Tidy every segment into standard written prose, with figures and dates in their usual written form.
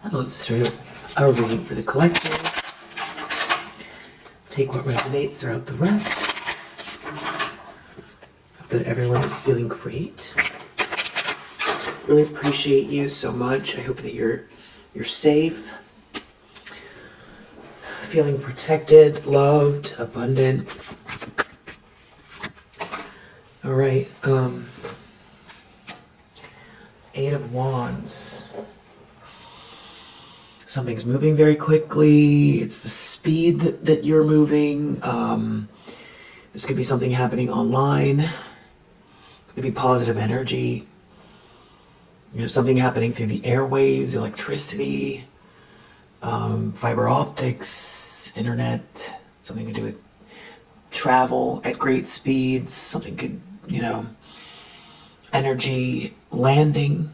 Hello, this is a reading for the collective. Take what resonates throughout the rest. Hope that everyone is feeling great. Really appreciate you so much. I hope that you're safe, feeling protected, loved, abundant. All right. Eight of Wands. Something's moving very quickly. It's the speed that you're moving. This could be something happening online. It's going to be positive energy. Something happening through the airwaves, electricity, fiber optics, internet, something to do with travel at great speeds, something could, energy landing.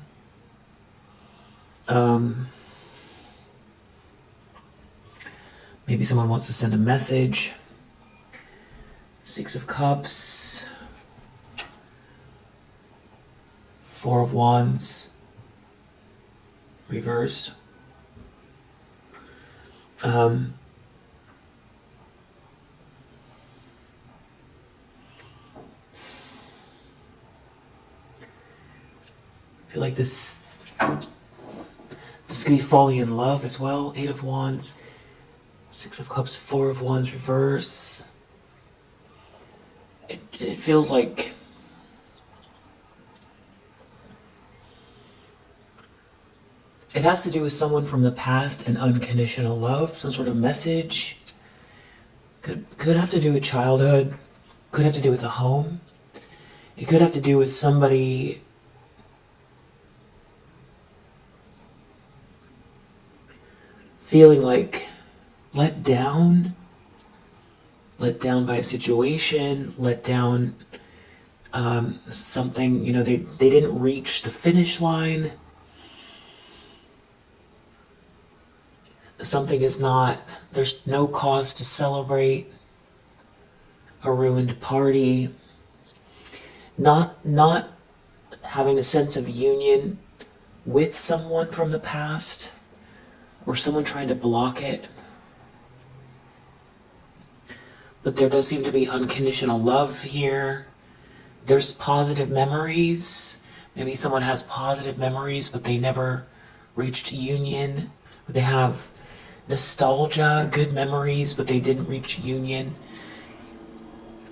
Maybe someone wants to send a message. Six of Cups. Four of Wands. Reverse. I feel like this could be falling in love as well. Eight of Wands. Six of Cups, Four of Wands, reverse. It feels like it has to do with someone from the past and unconditional love, some sort of message. Could have to do with childhood. Could have to do with a home. It could have to do with somebody feeling like let down by a situation, let down something, they didn't reach the finish line. Something is not, there's no cause to celebrate. A ruined party. Not having a sense of union with someone from the past, or someone trying to block it. But there does seem to be unconditional love here. There's positive memories. Maybe someone has positive memories, but they never reached union. They have nostalgia, good memories, but they didn't reach union.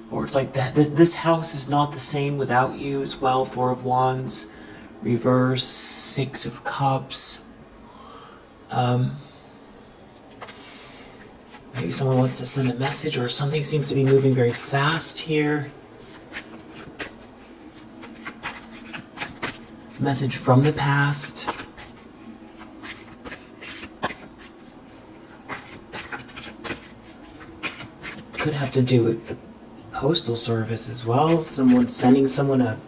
Or it's like that. This house is not the same without you as well. Four of Wands, reverse, Six of Cups. Maybe someone wants to send a message, or something seems to be moving very fast here. Message from the past. Could have to do with the postal service as well. Someone sending someone a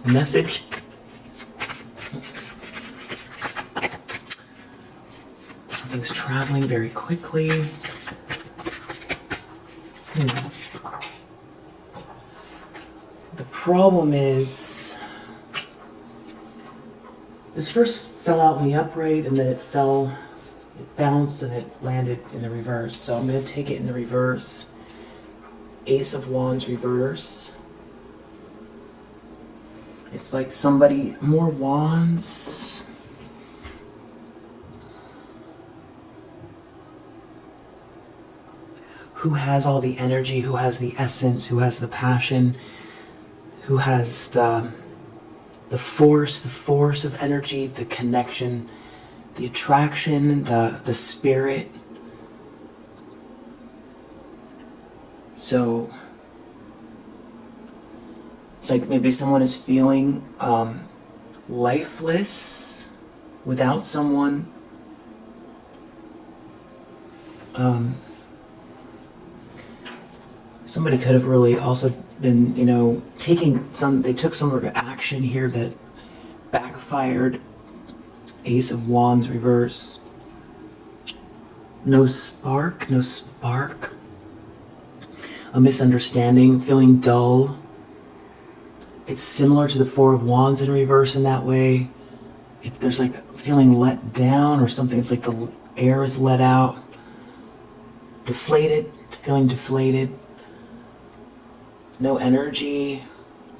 message. Something's traveling very quickly. The problem is, this first fell out in the upright, and then it bounced, and it landed in the reverse. So I'm going to take it in the reverse. Ace of Wands, reverse. It's like somebody, more wands. Who has all the energy, who has the essence, who has the passion, who has the force of energy, the connection, the attraction, the spirit. So it's like maybe someone is feeling lifeless without someone. Somebody could have really also been, they took some sort of action here that backfired. Ace of Wands, reverse. No spark. A misunderstanding, feeling dull. It's similar to the Four of Wands in reverse in that way. There's like feeling let down or something. It's like the air is let out. Deflated, feeling deflated. No energy,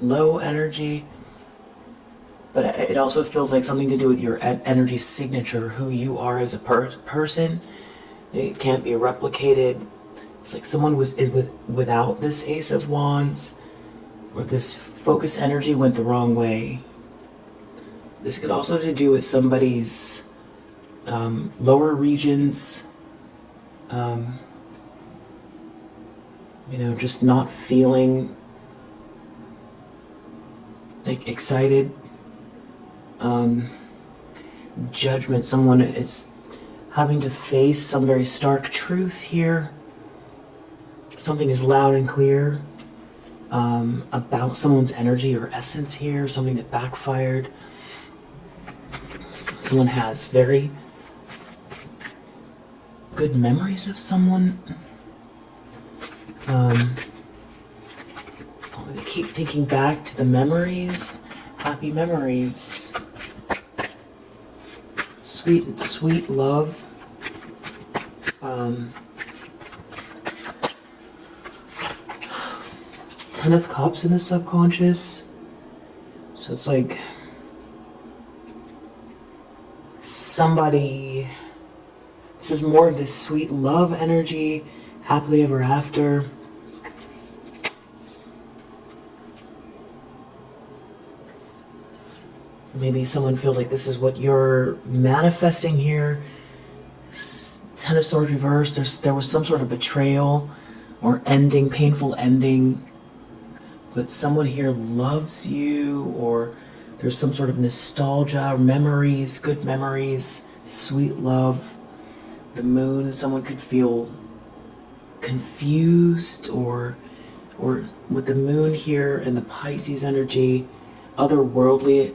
low energy. But it also feels like something to do with your energy signature, who you are as a person. It can't be replicated. It's like someone was without this Ace of Wands, or this focused energy went the wrong way. This could also have to do with somebody's lower regions, just not feeling like excited. Judgment. Someone is having to face some very stark truth here. Something is loud and clear about someone's energy or essence here. Something that backfired. Someone has very good memories of someone. They keep thinking back to the memories. Happy memories. Sweet love. Ten of Cups in the subconscious. So it's like somebody, this is more of this sweet love energy, happily ever after. Maybe someone feels like this is what you're manifesting here. Ten of Swords reversed. There was some sort of betrayal or ending, painful ending. But someone here loves you, or there's some sort of nostalgia, memories, good memories, sweet love. The Moon, someone could feel confused, or with the Moon here and the Pisces energy, otherworldly.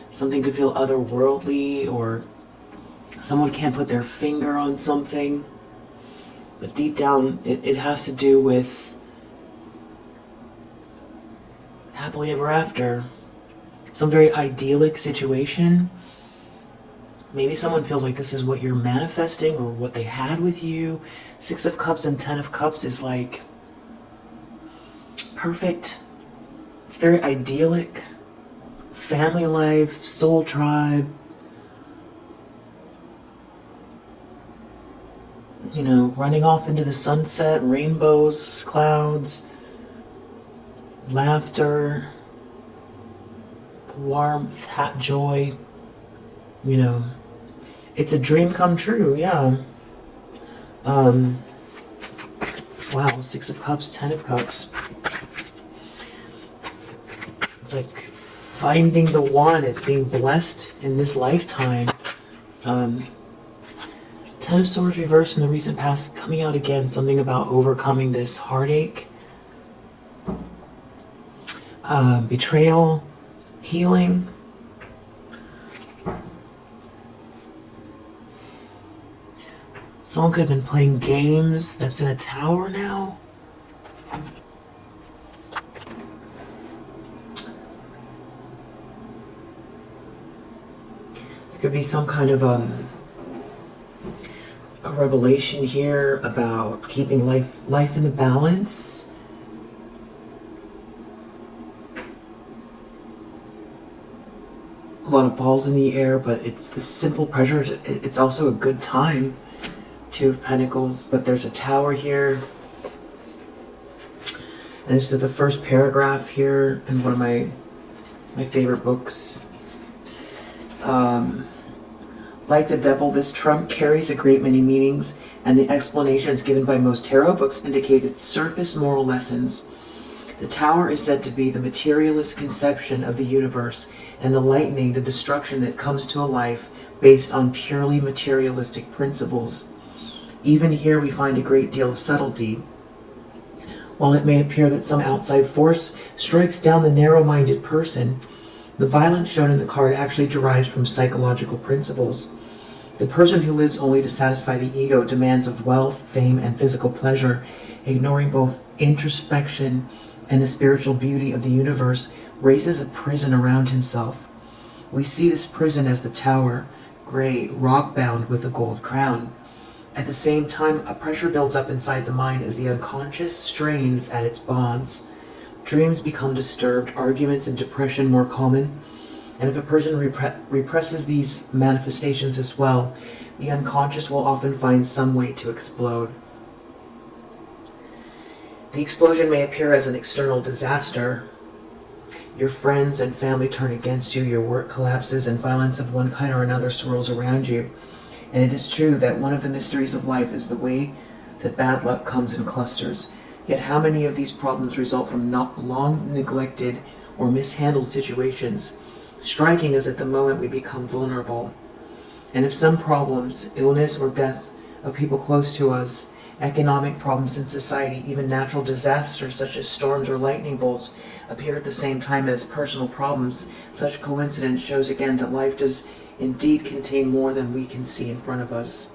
Something could feel otherworldly, or someone can't put their finger on something. But deep down, it has to do with happily ever after. Some very idyllic situation. Maybe someone feels like this is what you're manifesting or what they had with you. Six of Cups and Ten of Cups is like perfect. It's very idyllic. Family life, soul tribe. Running off into the sunset, rainbows, clouds, laughter, warmth, joy. It's a dream come true, yeah. Wow, Six of Cups, Ten of Cups. It's like finding the one. It's being blessed in this lifetime. Ten of Swords reversed in the recent past, coming out again. Something about overcoming this heartache. Betrayal, healing. Someone could have been playing games that's in a tower now. There could be some kind of a revelation here about keeping life in the balance. A lot of balls in the air, but it's the simple pleasures. It's also a good time. Two of Pentacles, but there's a tower here. And this is the first paragraph here in one of my favorite books. Like the devil, this trump carries a great many meanings, and the explanations given by most tarot books indicate its surface moral lessons. The tower is said to be the materialist conception of the universe, and the lightning, the destruction that comes to a life based on purely materialistic principles. Even here we find a great deal of subtlety. While it may appear that some outside force strikes down the narrow-minded person, the violence shown in the card actually derives from psychological principles. The person who lives only to satisfy the ego demands of wealth, fame, and physical pleasure, ignoring both introspection and the spiritual beauty of the universe, raises a prison around himself. We see this prison as the tower, gray, rock-bound with a gold crown. At the same time, a pressure builds up inside the mind as the unconscious strains at its bonds. Dreams become disturbed, arguments and depression more common, and if a person represses these manifestations as well, the unconscious will often find some way to explode. The explosion may appear as an external disaster. Your friends and family turn against you, your work collapses, and violence of one kind or another swirls around you. And it is true that one of the mysteries of life is the way that bad luck comes in clusters. Yet how many of these problems result from not long neglected or mishandled situations? Striking is at the moment we become vulnerable. And if some problems, illness or death of people close to us, economic problems in society, even natural disasters such as storms or lightning bolts, appear at the same time as personal problems, such coincidence shows again that life does indeed contain more than we can see in front of us.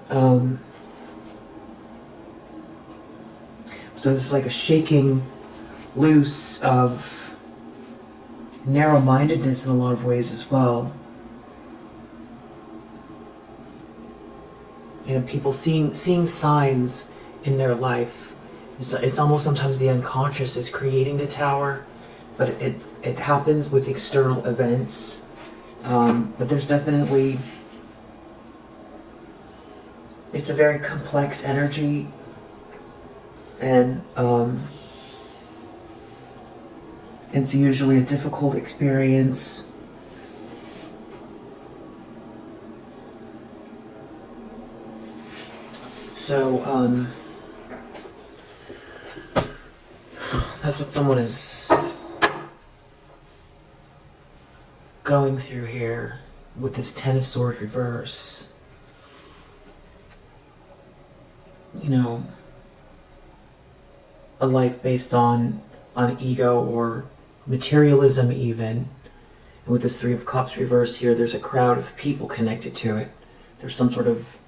So this is like a shaking loose of narrow-mindedness in a lot of ways as well. You know, people seeing signs in their life. It's almost sometimes the unconscious is creating the tower, but it happens with external events. But there's definitely, it's a very complex energy, and it's usually a difficult experience. So, that's what someone is going through here with this Ten of Swords reverse. You know, a life based on ego or materialism even. And with this Three of Cups reverse here, there's a crowd of people connected to it. There's some sort of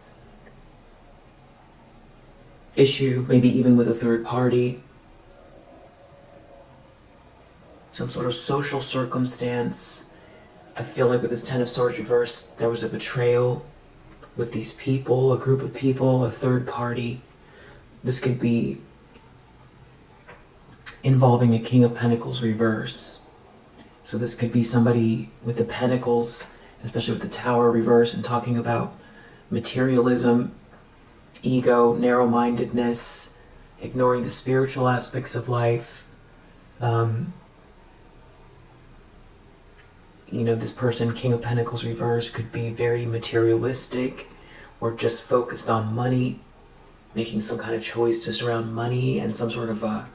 issue, maybe even with a third party. Some sort of social circumstance. I feel like with this Ten of Swords reverse, there was a betrayal with these people, a group of people, a third party. This could be involving a King of Pentacles reverse. So this could be somebody with the Pentacles, especially with the Tower reverse, and talking about materialism, ego, narrow-mindedness, ignoring the spiritual aspects of life. You know, this person, King of Pentacles reverse, could be very materialistic or just focused on money, making some kind of choice just around money, and some sort of a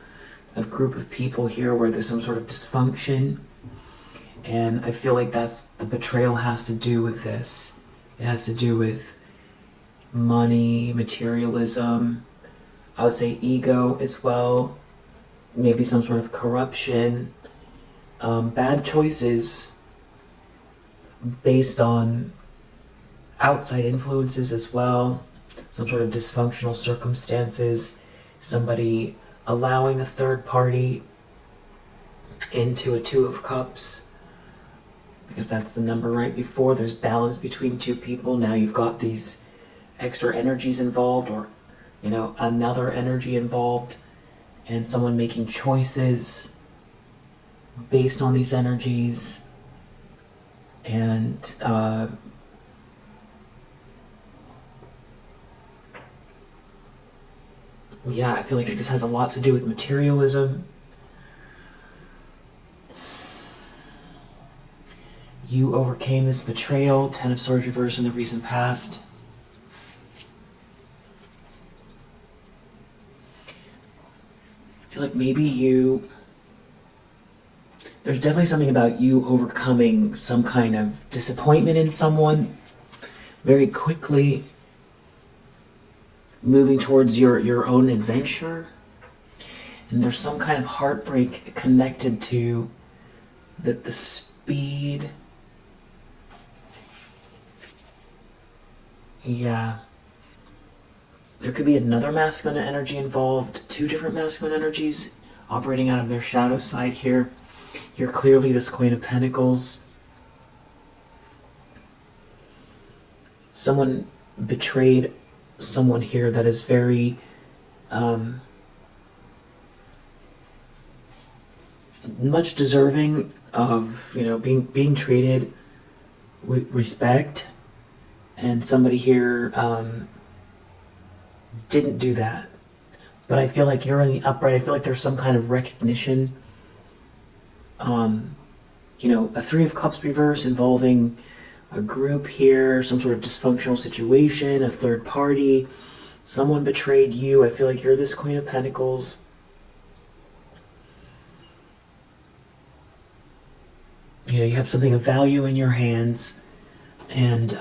group of people here where there's some sort of dysfunction. And I feel like that's the betrayal has to do with this. It has to do with money, materialism, I would say ego as well, maybe some sort of corruption, bad choices based on outside influences as well, some sort of dysfunctional circumstances, somebody allowing a third party into a Two of Cups, because that's the number right before. There's balance between two people. Now you've got these extra energies involved, or, you know, another energy involved, and someone making choices based on these energies. And yeah, I feel like this has a lot to do with materialism. You overcame this betrayal, Ten of Swords reverse in the recent past. I feel like maybe there's definitely something about you overcoming some kind of disappointment in someone very quickly, moving towards your own adventure. And there's some kind of heartbreak connected to the speed. Yeah. There could be another masculine energy involved, two different masculine energies operating out of their shadow side here. You're clearly this Queen of Pentacles. someone betrayed someone here that is very much deserving of, being treated with respect, and somebody here didn't do that. But I feel like you're in the upright. I feel like there's some kind of recognition. A Three of Cups reverse involving a group here, some sort of dysfunctional situation, a third party. Someone betrayed you. I feel like you're this Queen of Pentacles. You have something of value in your hands, and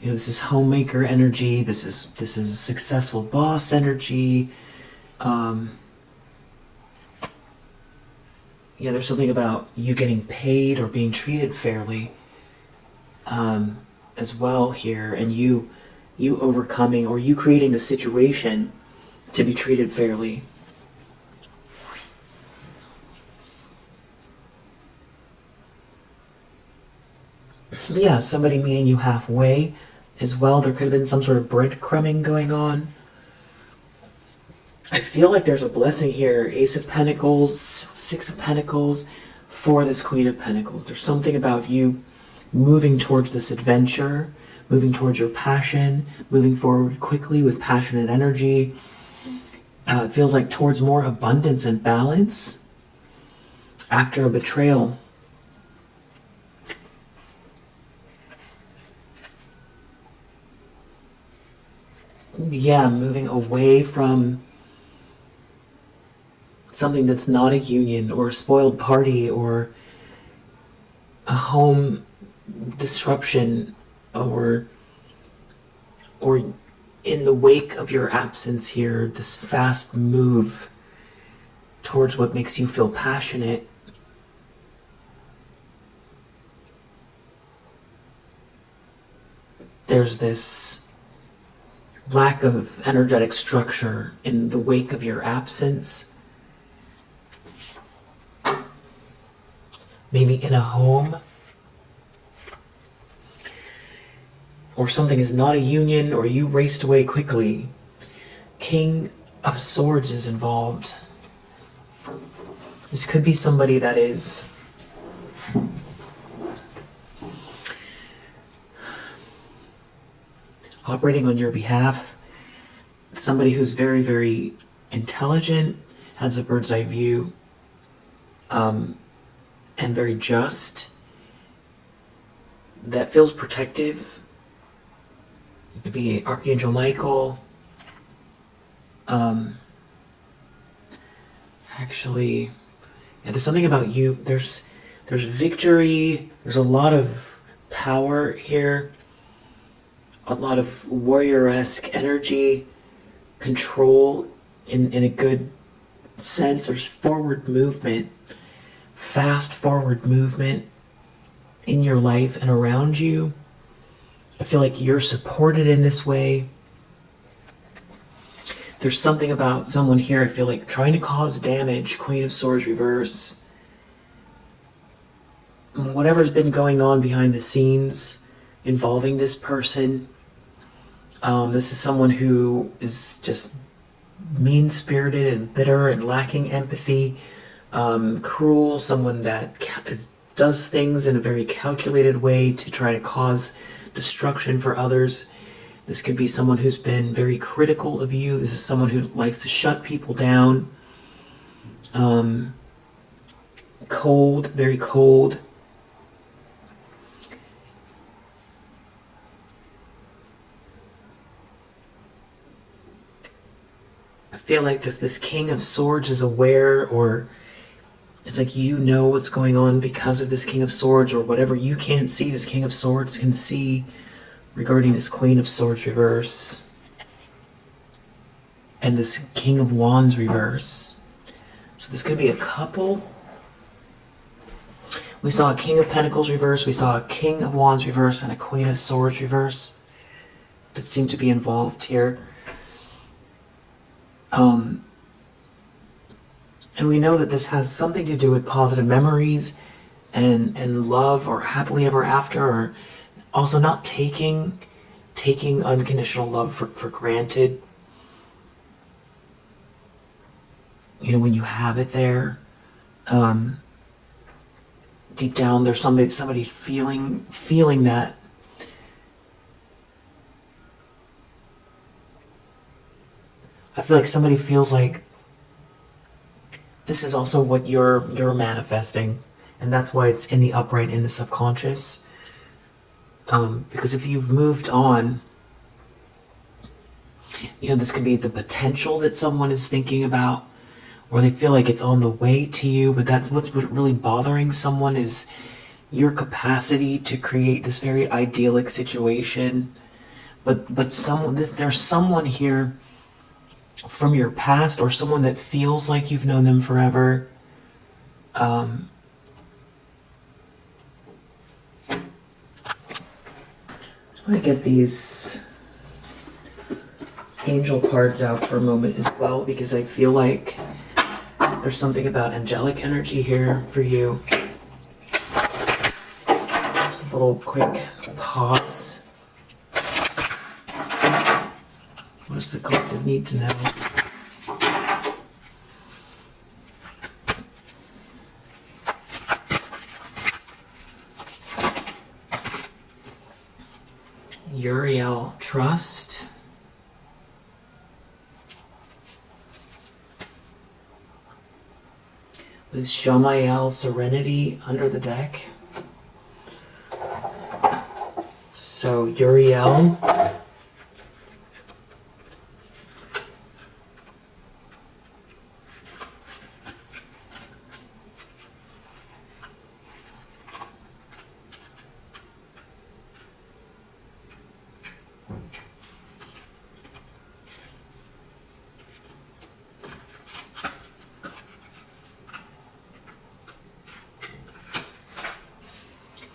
this is homemaker energy. This is successful boss energy. There's something about you getting paid or being treated fairly as well here, and you overcoming, or you creating the situation to be treated fairly. Yeah, somebody meeting you halfway as well. There could have been some sort of breadcrumbing going on. I feel like there's a blessing here. Ace of Pentacles, Six of Pentacles for this Queen of Pentacles. There's something about you moving towards this adventure, moving towards your passion, moving forward quickly with passionate energy. It feels like towards more abundance and balance after a betrayal. Yeah, moving away from something that's not a union or a spoiled party or a home disruption, or in the wake of your absence here, this fast move towards what makes you feel passionate. There's this lack of energetic structure in the wake of your absence. Maybe in a home, or something is not a union, or you raced away quickly. King of Swords is involved. This could be somebody that is operating on your behalf, somebody who's very, very intelligent, has a bird's eye view, and very just, that feels protective. It could be Archangel Michael. Actually, there's something about you. There's victory. There's a lot of power here. A lot of warrior-esque energy, control in a good sense. There's forward movement, fast forward movement in your life and around you. I feel like you're supported in this way. There's something about someone here, I feel like, trying to cause damage. Queen of Swords reverse. Whatever's been going on behind the scenes involving this person. This is someone who is just mean-spirited and bitter and lacking empathy, cruel, someone that does things in a very calculated way to try to cause destruction for others. This could be someone who's been very critical of you. This is someone who likes to shut people down. Cold, very cold. I feel like this King of Swords is aware, or it's like you know what's going on because of this King of Swords, or whatever you can't see, this King of Swords can see regarding this Queen of Swords reverse. And this King of Wands reverse. So this could be a couple. We saw a King of Pentacles reverse, we saw a King of Wands reverse, and a Queen of Swords reverse that seem to be involved here. And we know that this has something to do with positive memories and love, or happily ever after, or Also, not taking unconditional love for granted. You know, when you have it there, deep down there's somebody feeling that. I feel like somebody feels like this is also what you're manifesting, and that's why it's in the upright, in the subconscious. Because if you've moved on, you know, this could be the potential that someone is thinking about, or they feel like it's on the way to you, but that's what's really bothering someone is your capacity to create this very idyllic situation. But there's someone here from your past, or someone that feels like you've known them forever. I'm going to get these angel cards out for a moment as well, because I feel like there's something about angelic energy here for you. Just a little quick pause. What does the collective need to know? Uriel, trust. With Shamael, serenity under the deck. So Uriel.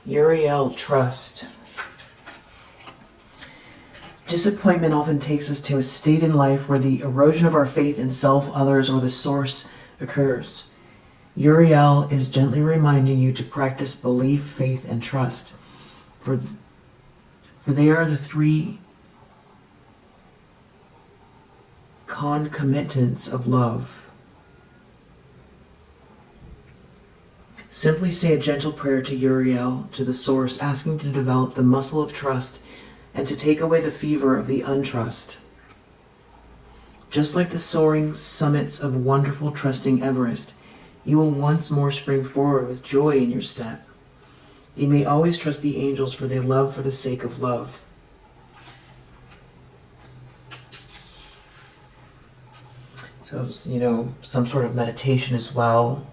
Uriel, trust. Disappointment often takes us to a state in life where the erosion of our faith in self, others, or the source occurs. Uriel is gently reminding you to practice belief, faith, and trust. For they are the three concomitants of love. Simply say a gentle prayer to Uriel, to the source, asking to develop the muscle of trust and to take away the fever of the untrust. Just like the soaring summits of wonderful, trusting Everest, you will once more spring forward with joy in your step. You may always trust the angels, for they love for the sake of love. So, you know, some sort of meditation as well.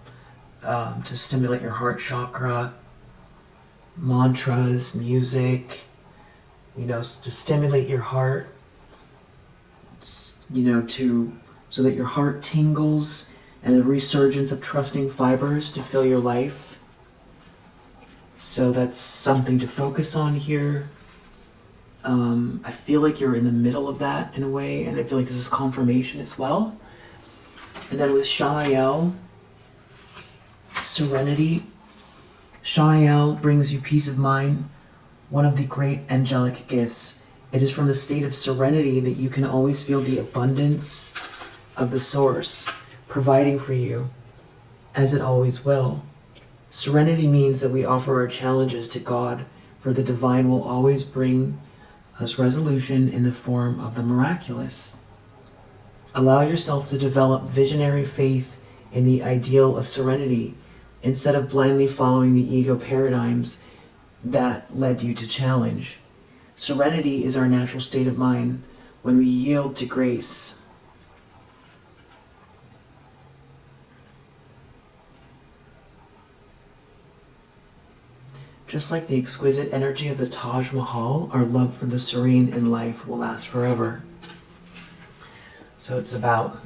To stimulate your heart chakra, mantras, music, you know, to stimulate your heart, you know, so that your heart tingles and a resurgence of trusting fibers to fill your life. So that's something to focus on here. I feel like you're in the middle of that in a way, and I feel like this is confirmation as well. And then with Shamael, serenity. Shamael brings you peace of mind, one of the great angelic gifts. It is from the state of serenity that you can always feel the abundance of the source providing for you, as it always will. Serenity means that we offer our challenges to God, for the divine will always bring us resolution in the form of the miraculous. Allow yourself to develop visionary faith in the ideal of serenity, instead of blindly following the ego paradigms that led you to challenge. Serenity is our natural state of mind when we yield to grace. Just like the exquisite energy of the Taj Mahal, our love for the serene in life will last forever. So it's about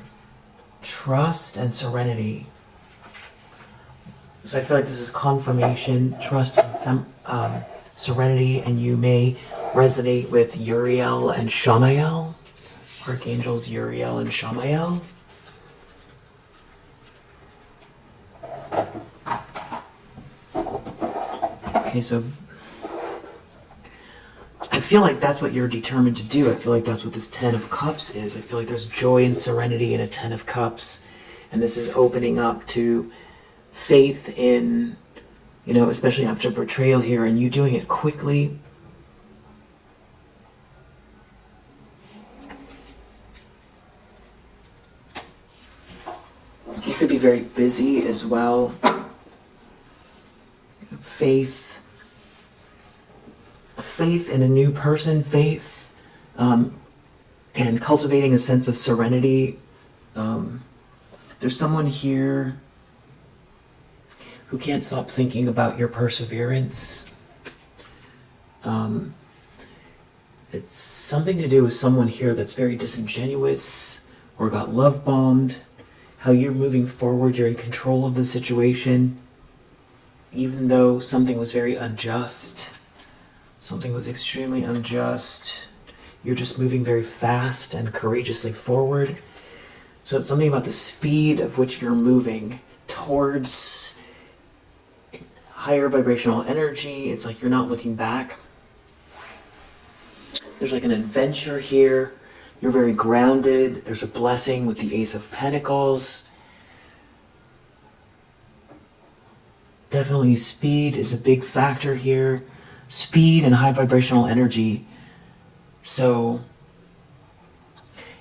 trust and serenity. So I feel like this is confirmation, trust, and serenity, and you may resonate with Uriel and Shamael, archangels Uriel and Shamael. Okay, so feel like that's what you're determined to do. I feel like that's what this Ten of Cups is. I feel like there's joy and serenity in a Ten of Cups. And this is opening up to faith in, you know, especially after betrayal here, and you doing it quickly. You could be very busy as well. Faith in a new person, faith, and cultivating a sense of serenity. There's someone here who can't stop thinking about your perseverance. It's something to do with someone here that's very disingenuous or got love bombed. How you're moving forward, you're in control of the situation, even though something was very unjust. Something was extremely unjust. You're just moving very fast and courageously forward. So it's something about the speed of which you're moving towards higher vibrational energy. It's like you're not looking back. There's like an adventure here. You're very grounded. There's a blessing with the Ace of Pentacles. Definitely speed is a big factor here. Speed and high vibrational energy. So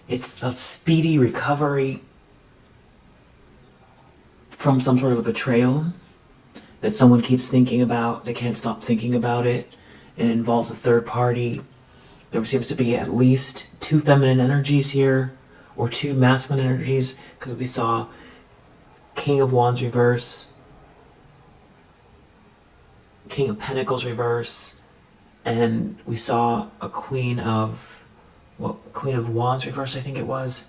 it's a speedy recovery from some sort of a betrayal that someone keeps thinking about. They can't stop thinking about it. It involves a third party. There seems to be at least 2 feminine energies here, or 2 masculine energies, because we saw King of Wands reverse, King of Pentacles reverse, and we saw a Queen of Wands reverse, I think it was.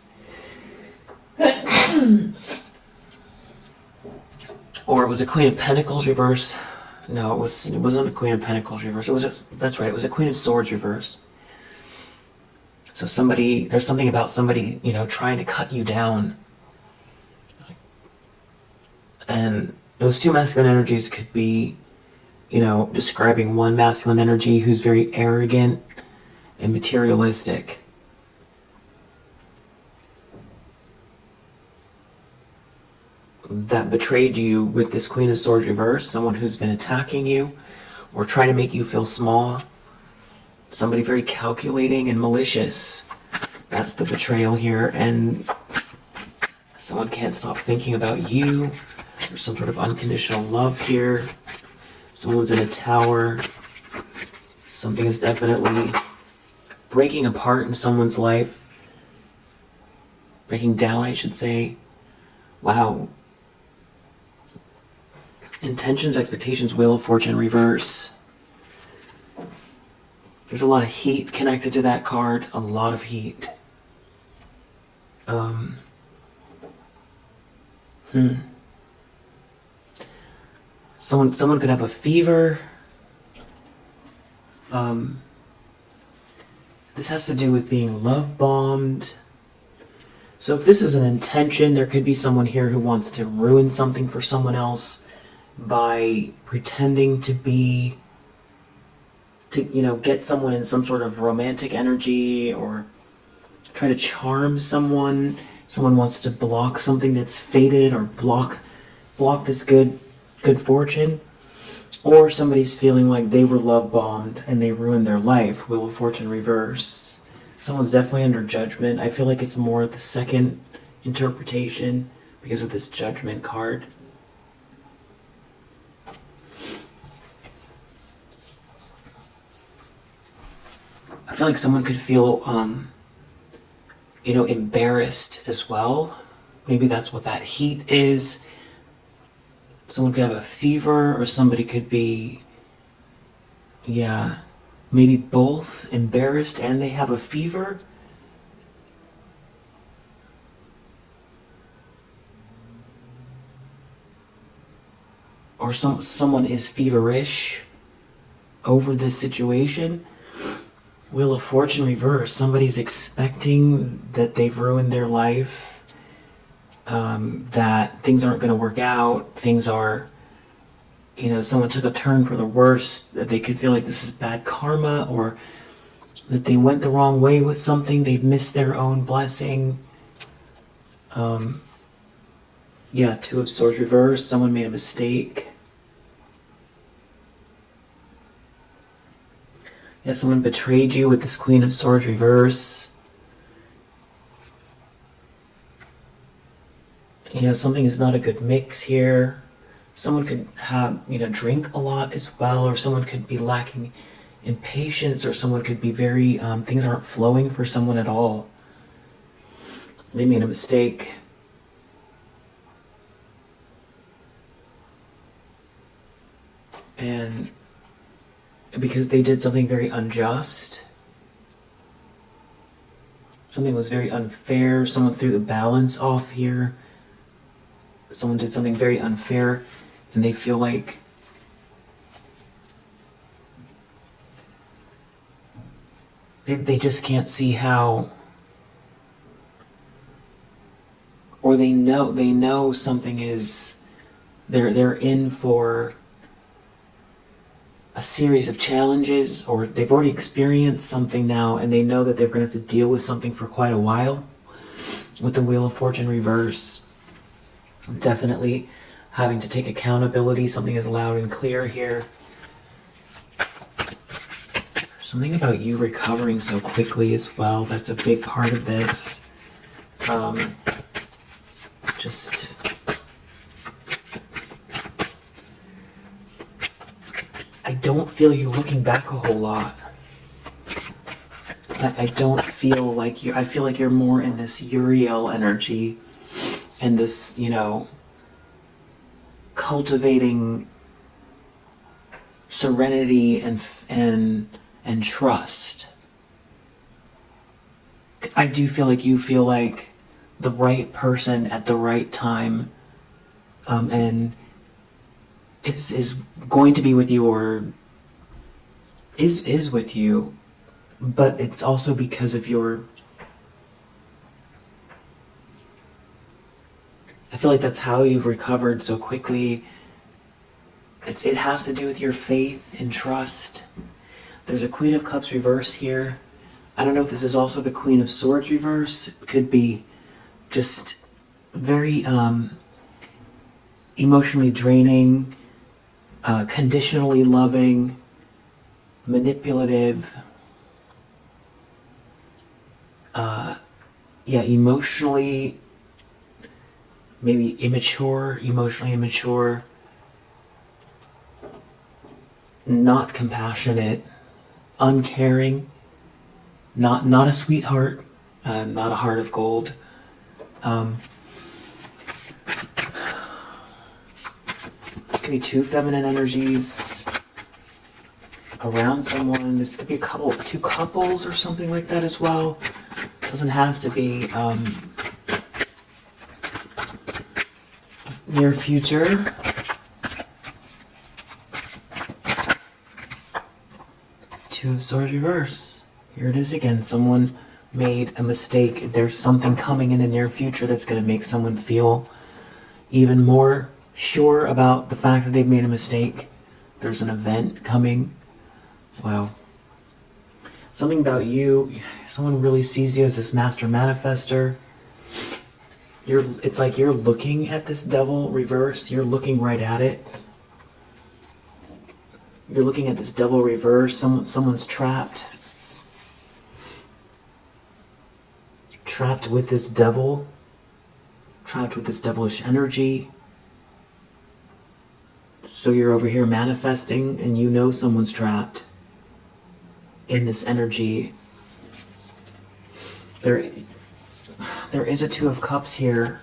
Or it was a Queen of Pentacles reverse. No, it wasn't a Queen of Pentacles reverse. That's right, it was a Queen of Swords reverse. So there's something about somebody, you know, trying to cut you down. And those 2 masculine energies could be, you know, describing one masculine energy who's very arrogant and materialistic. That betrayed you with this Queen of Swords reverse, someone who's been attacking you or trying to make you feel small. Somebody very calculating and malicious. That's the betrayal here. And someone can't stop thinking about you. There's some sort of unconditional love here. Someone's in a tower. Something is definitely breaking apart in someone's life. Breaking down, I should say. Wow. Intentions, expectations, Wheel of Fortune reverse. There's a lot of heat connected to that card. A lot of heat. Someone could have a fever. This has to do with being love bombed. So if this is an intention, there could be someone here who wants to ruin something for someone else by pretending to get someone in some sort of romantic energy or try to charm someone. Someone wants to block something that's fated or block this good fortune. Or somebody's feeling like they were love bombed and they ruined their life. Wheel of Fortune reverse. Someone's definitely under judgment. I feel like it's more the second interpretation because of this Judgment card. I feel like someone could feel, embarrassed as well. Maybe that's what that heat is. Someone could have a fever, or somebody could be, maybe both, embarrassed and they have a fever. Or someone is feverish over this situation. Wheel of Fortune reverse. Somebody's expecting that they've ruined their life, that things aren't going to work out, things are, someone took a turn for the worse, that they could feel like this is bad karma, or that they went the wrong way with something, they've missed their own blessing. Yeah, Two of Swords reversed, someone made a mistake. Yeah, someone betrayed you with this Queen of Swords reverse. Yeah, something is not a good mix here. Someone could have, drink a lot as well, or someone could be lacking in patience, or someone could be very, things aren't flowing for someone at all. They made a mistake. And because they did something very unjust, something was very unfair, someone threw the balance off here. Someone did something very unfair, and they feel like they just can't see how, or they know something is, they're in for a series of challenges, or they've already experienced something now, and they know that they're going to have to deal with something for quite a while. With the Wheel of Fortune reverse, definitely having to take accountability. Something is loud and clear here. Something about you recovering so quickly as well. That's a big part of this. I don't feel you looking back a whole lot. I don't feel like you. I feel like you're more in this Uriel energy, and this, cultivating serenity and trust. I do feel like you feel like the right person at the right time, and is going to be with you, or is with you, but it's also because of your, I feel like that's how you've recovered so quickly. It has to do with your faith and trust. There's a Queen of Cups reverse here. I don't know if this is also the Queen of Swords reverse. It could be just very emotionally draining, conditionally loving, manipulative, emotionally, maybe emotionally immature, not compassionate, uncaring, not a sweetheart, not a heart of gold. This could be two feminine energies around someone. This could be two couples or something like that as well. Doesn't have to be near future. Two of Swords reverse. Here it is again. Someone made a mistake. There's something coming in the near future that's going to make someone feel even more sure about the fact that they've made a mistake. There's an event coming. Wow. Something about you, someone really sees you as this master manifester. It's like you're looking at this Devil reverse. You're looking right at it. You're looking at this Devil reverse. Someone's trapped. Trapped with this devil. Trapped with this devilish energy. So you're over here manifesting, and you know someone's trapped in this energy. There is a Two of Cups here.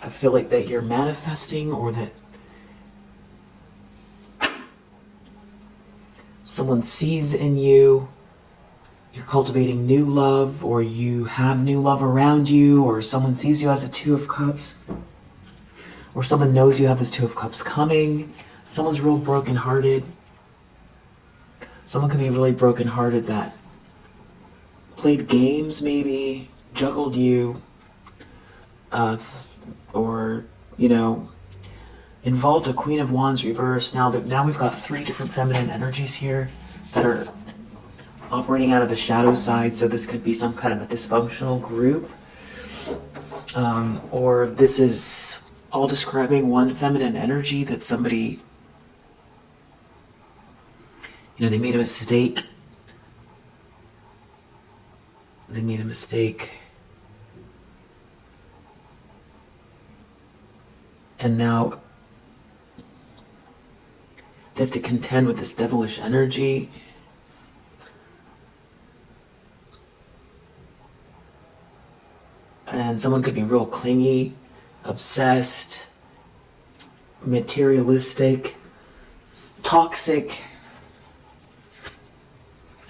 I feel like that you're manifesting, or that someone sees in you, you're cultivating new love, or you have new love around you, or someone sees you as a Two of Cups, or someone knows you have this Two of Cups coming. Someone's real brokenhearted. Someone could be really brokenhearted that played games, maybe juggled you, or involved a Queen of Wands reverse. Now we've got three different feminine energies here that are operating out of the shadow side, so this could be some kind of a dysfunctional group. Or this is all describing one feminine energy that somebody, they made a mistake. They made a mistake. And now they have to contend with this devilish energy. And someone could be real clingy, obsessed, materialistic, toxic.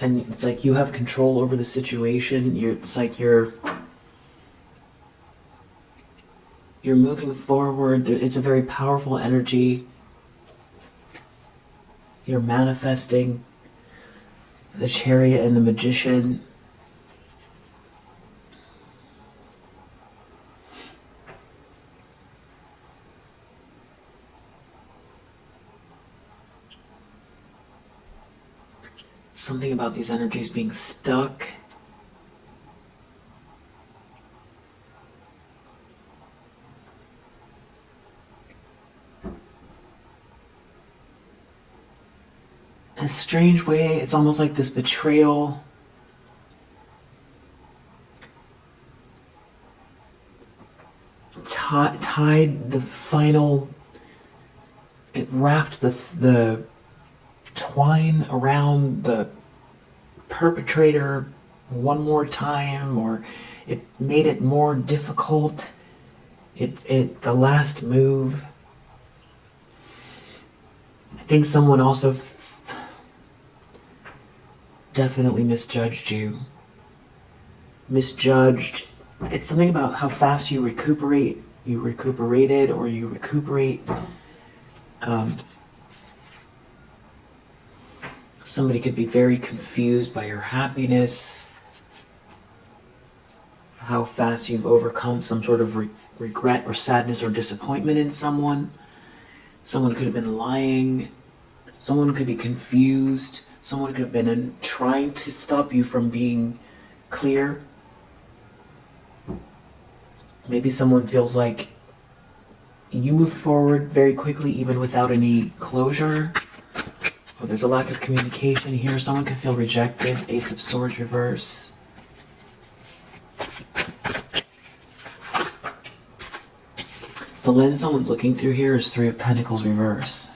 And it's like you have control over the situation. It's like you're moving forward. It's a very powerful energy. You're manifesting. The Chariot and the Magician. Something about these energies being stuck. In a strange way, it's almost like this betrayal. Tied the final. It wrapped the twine around the perpetrator one more time, or it made it more difficult. The last move. I think someone also definitely misjudged you. Misjudged. It's something about how fast you recuperate. You recuperated, or you recuperate. Somebody could be very confused by your happiness, how fast you've overcome some sort of regret or sadness or disappointment in someone. Someone could have been lying. Someone could be confused. Someone could have been trying to stop you from being clear. Maybe someone feels like you moved forward very quickly even without any closure. Or there's a lack of communication here. Someone could feel rejected. Ace of Swords reverse. The lens someone's looking through here is Three of Pentacles reverse.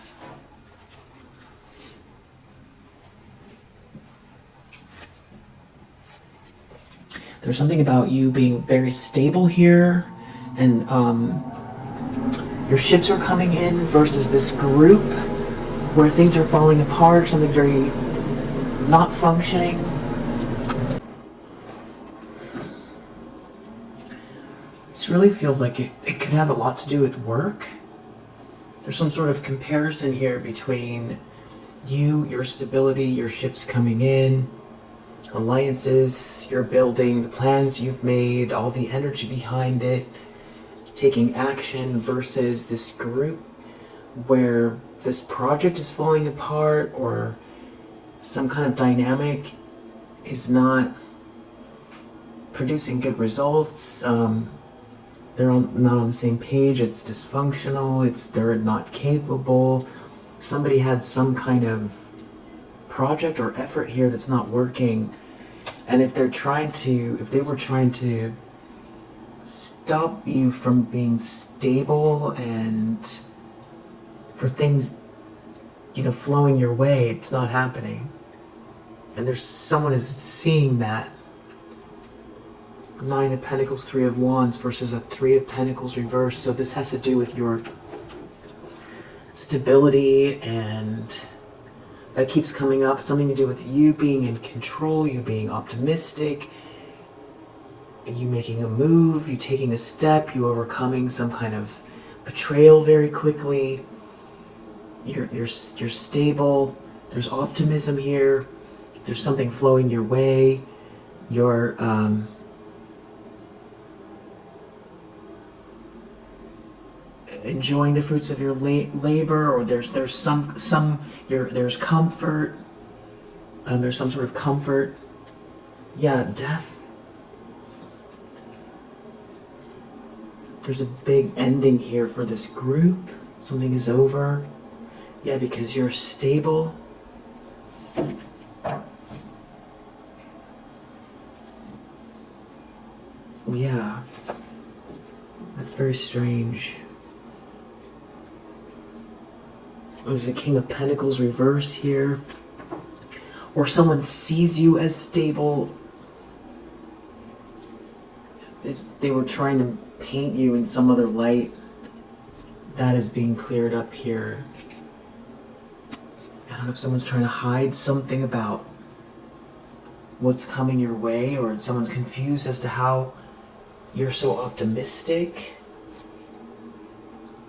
There's something about you being very stable here, and your ships are coming in versus this group where things are falling apart, something's very not functioning. This really feels like it could have a lot to do with work. There's some sort of comparison here between you, your stability, your ships coming in, alliances you're building, the plans you've made, all the energy behind it, taking action versus this group where this project is falling apart, or some kind of dynamic is not producing good results. They're not on the same page. It's dysfunctional. They're not capable. Somebody had some kind of project or effort here that's not working. And if they were trying to stop you from being stable and for things, flowing your way, it's not happening. And someone is seeing that. Nine of Pentacles, Three of Wands versus a Three of Pentacles reverse. So this has to do with your stability, and that keeps coming up. It's something to do with you being in control, you being optimistic, you making a move, you taking a step, you overcoming some kind of betrayal very quickly. You're stable. There's optimism here. There's something flowing your way. You're enjoying the fruits of your labor, or there's comfort. There's some sort of comfort. Yeah, death. There's a big ending here for this group. Something is over. Yeah, because you're stable. Yeah. That's very strange. There's a King of Pentacles reverse here. Or someone sees you as stable. They were trying to paint you in some other light. That is being cleared up here. I don't know if someone's trying to hide something about what's coming your way, or someone's confused as to how you're so optimistic.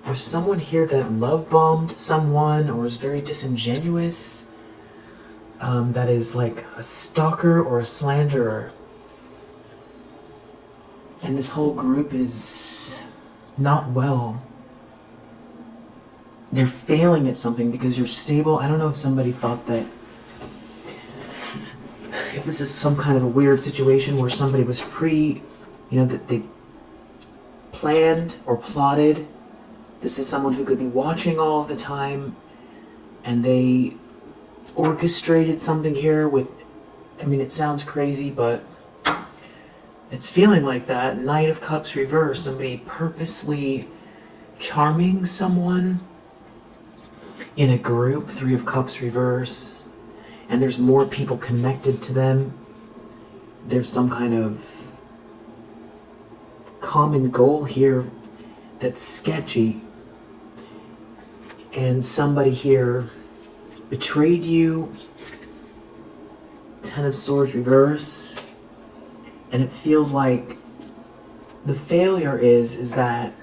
There's someone here that love bombed someone or is very disingenuous. That is like a stalker or a slanderer. And this whole group is not well. They're failing at something because you're stable. I don't know if somebody thought that, if this is some kind of a weird situation where somebody was that they planned or plotted. This is someone who could be watching all the time, and they orchestrated something here with, it sounds crazy, but it's feeling like that. Knight of Cups reverse, somebody purposely charming someone in a group. Three of Cups reverse, and there's more people connected to them. There's some kind of common goal here that's sketchy, and somebody here betrayed you. Ten of Swords reverse, and it feels like the failure is that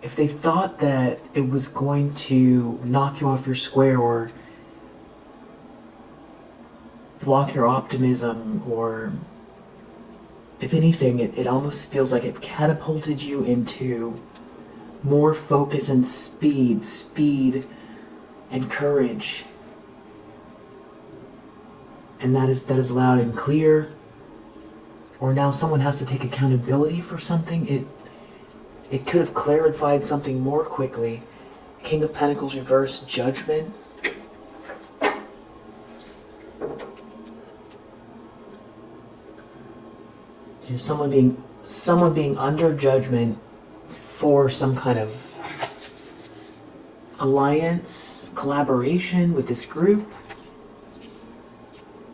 if they thought that it was going to knock you off your square or block your optimism, or if anything, it almost feels like it catapulted you into more focus and speed and courage. And that is loud and clear. Or now someone has to take accountability for something. It could have clarified something more quickly. King of Pentacles reverse, Judgment. And someone being under judgment for some kind of alliance, collaboration with this group.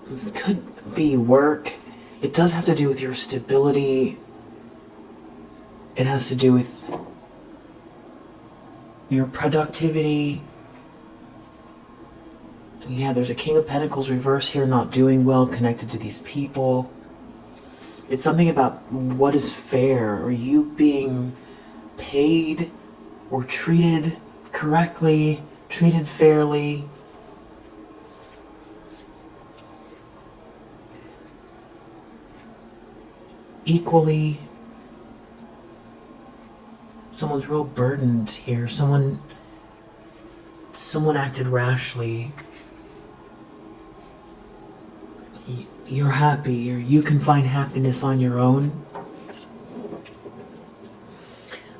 This could be work. It does have to do with your stability. It has to do with your productivity. Yeah, there's a King of Pentacles reverse here, not doing well, connected to these people. It's something about what is fair. Are you being paid or treated correctly, treated fairly? Equally? Someone's real burdened here. Someone acted rashly. You're happy, or you can find happiness on your own.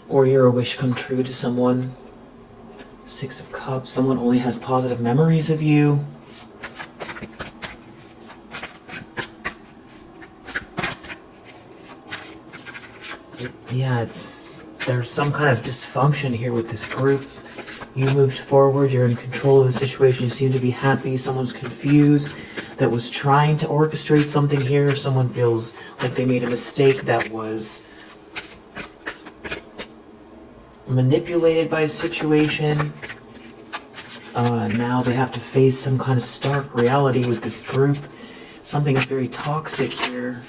Or you're a wish come true to someone. Six of Cups, someone only has positive memories of you. Yeah, there's some kind of dysfunction here with this group. You moved forward, you're in control of the situation, you seem to be happy, someone's confused that was trying to orchestrate something here, someone feels like they made a mistake that was manipulated by a situation. Now they have to face some kind of stark reality with this group. Something very toxic here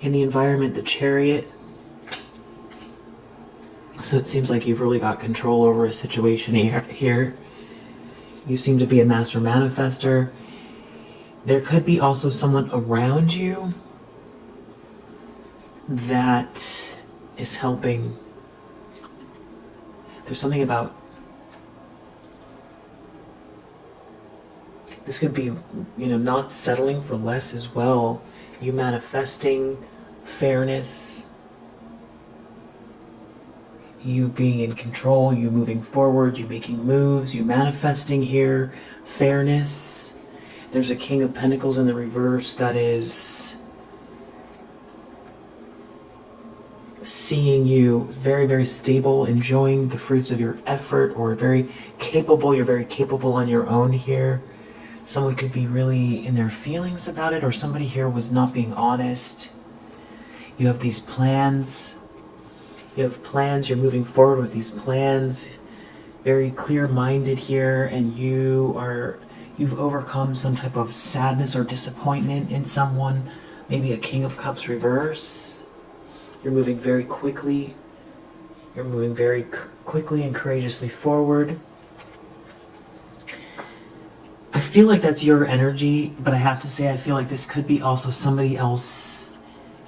in the environment, the Chariot. So it seems like you've really got control over a situation here. You seem to be a master manifester. There could be also someone around you that is helping. There's something about This could be, not settling for less as well. You manifesting fairness. You being in control, you moving forward, you making moves, you manifesting here, fairness. There's a King of Pentacles in the reverse that is seeing you very, very stable, enjoying the fruits of your effort, or very capable. You're very capable on your own here. Someone could be really in their feelings about it, or somebody here was not being honest. You have these plans. You have plans, you're moving forward with these plans, very clear-minded here, and you've overcome some type of sadness or disappointment in someone, maybe a King of Cups reverse. You're moving very quickly. You're moving very quickly and courageously forward. I feel like that's your energy, but I have to say I feel like this could be also somebody else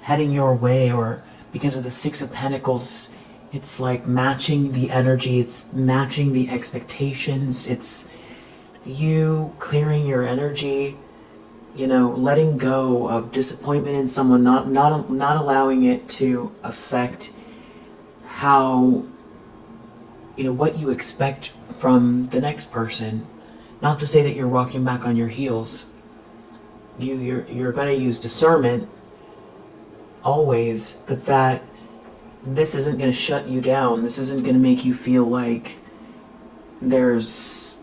heading your way, or because of the Six of Pentacles, it's like matching the energy, it's matching the expectations, it's you clearing your energy, letting go of disappointment in someone, not allowing it to affect how, what you expect from the next person. Not to say that you're walking back on your heels. You're going to use discernment always, but that this isn't going to shut you down. This isn't going to make you feel like there's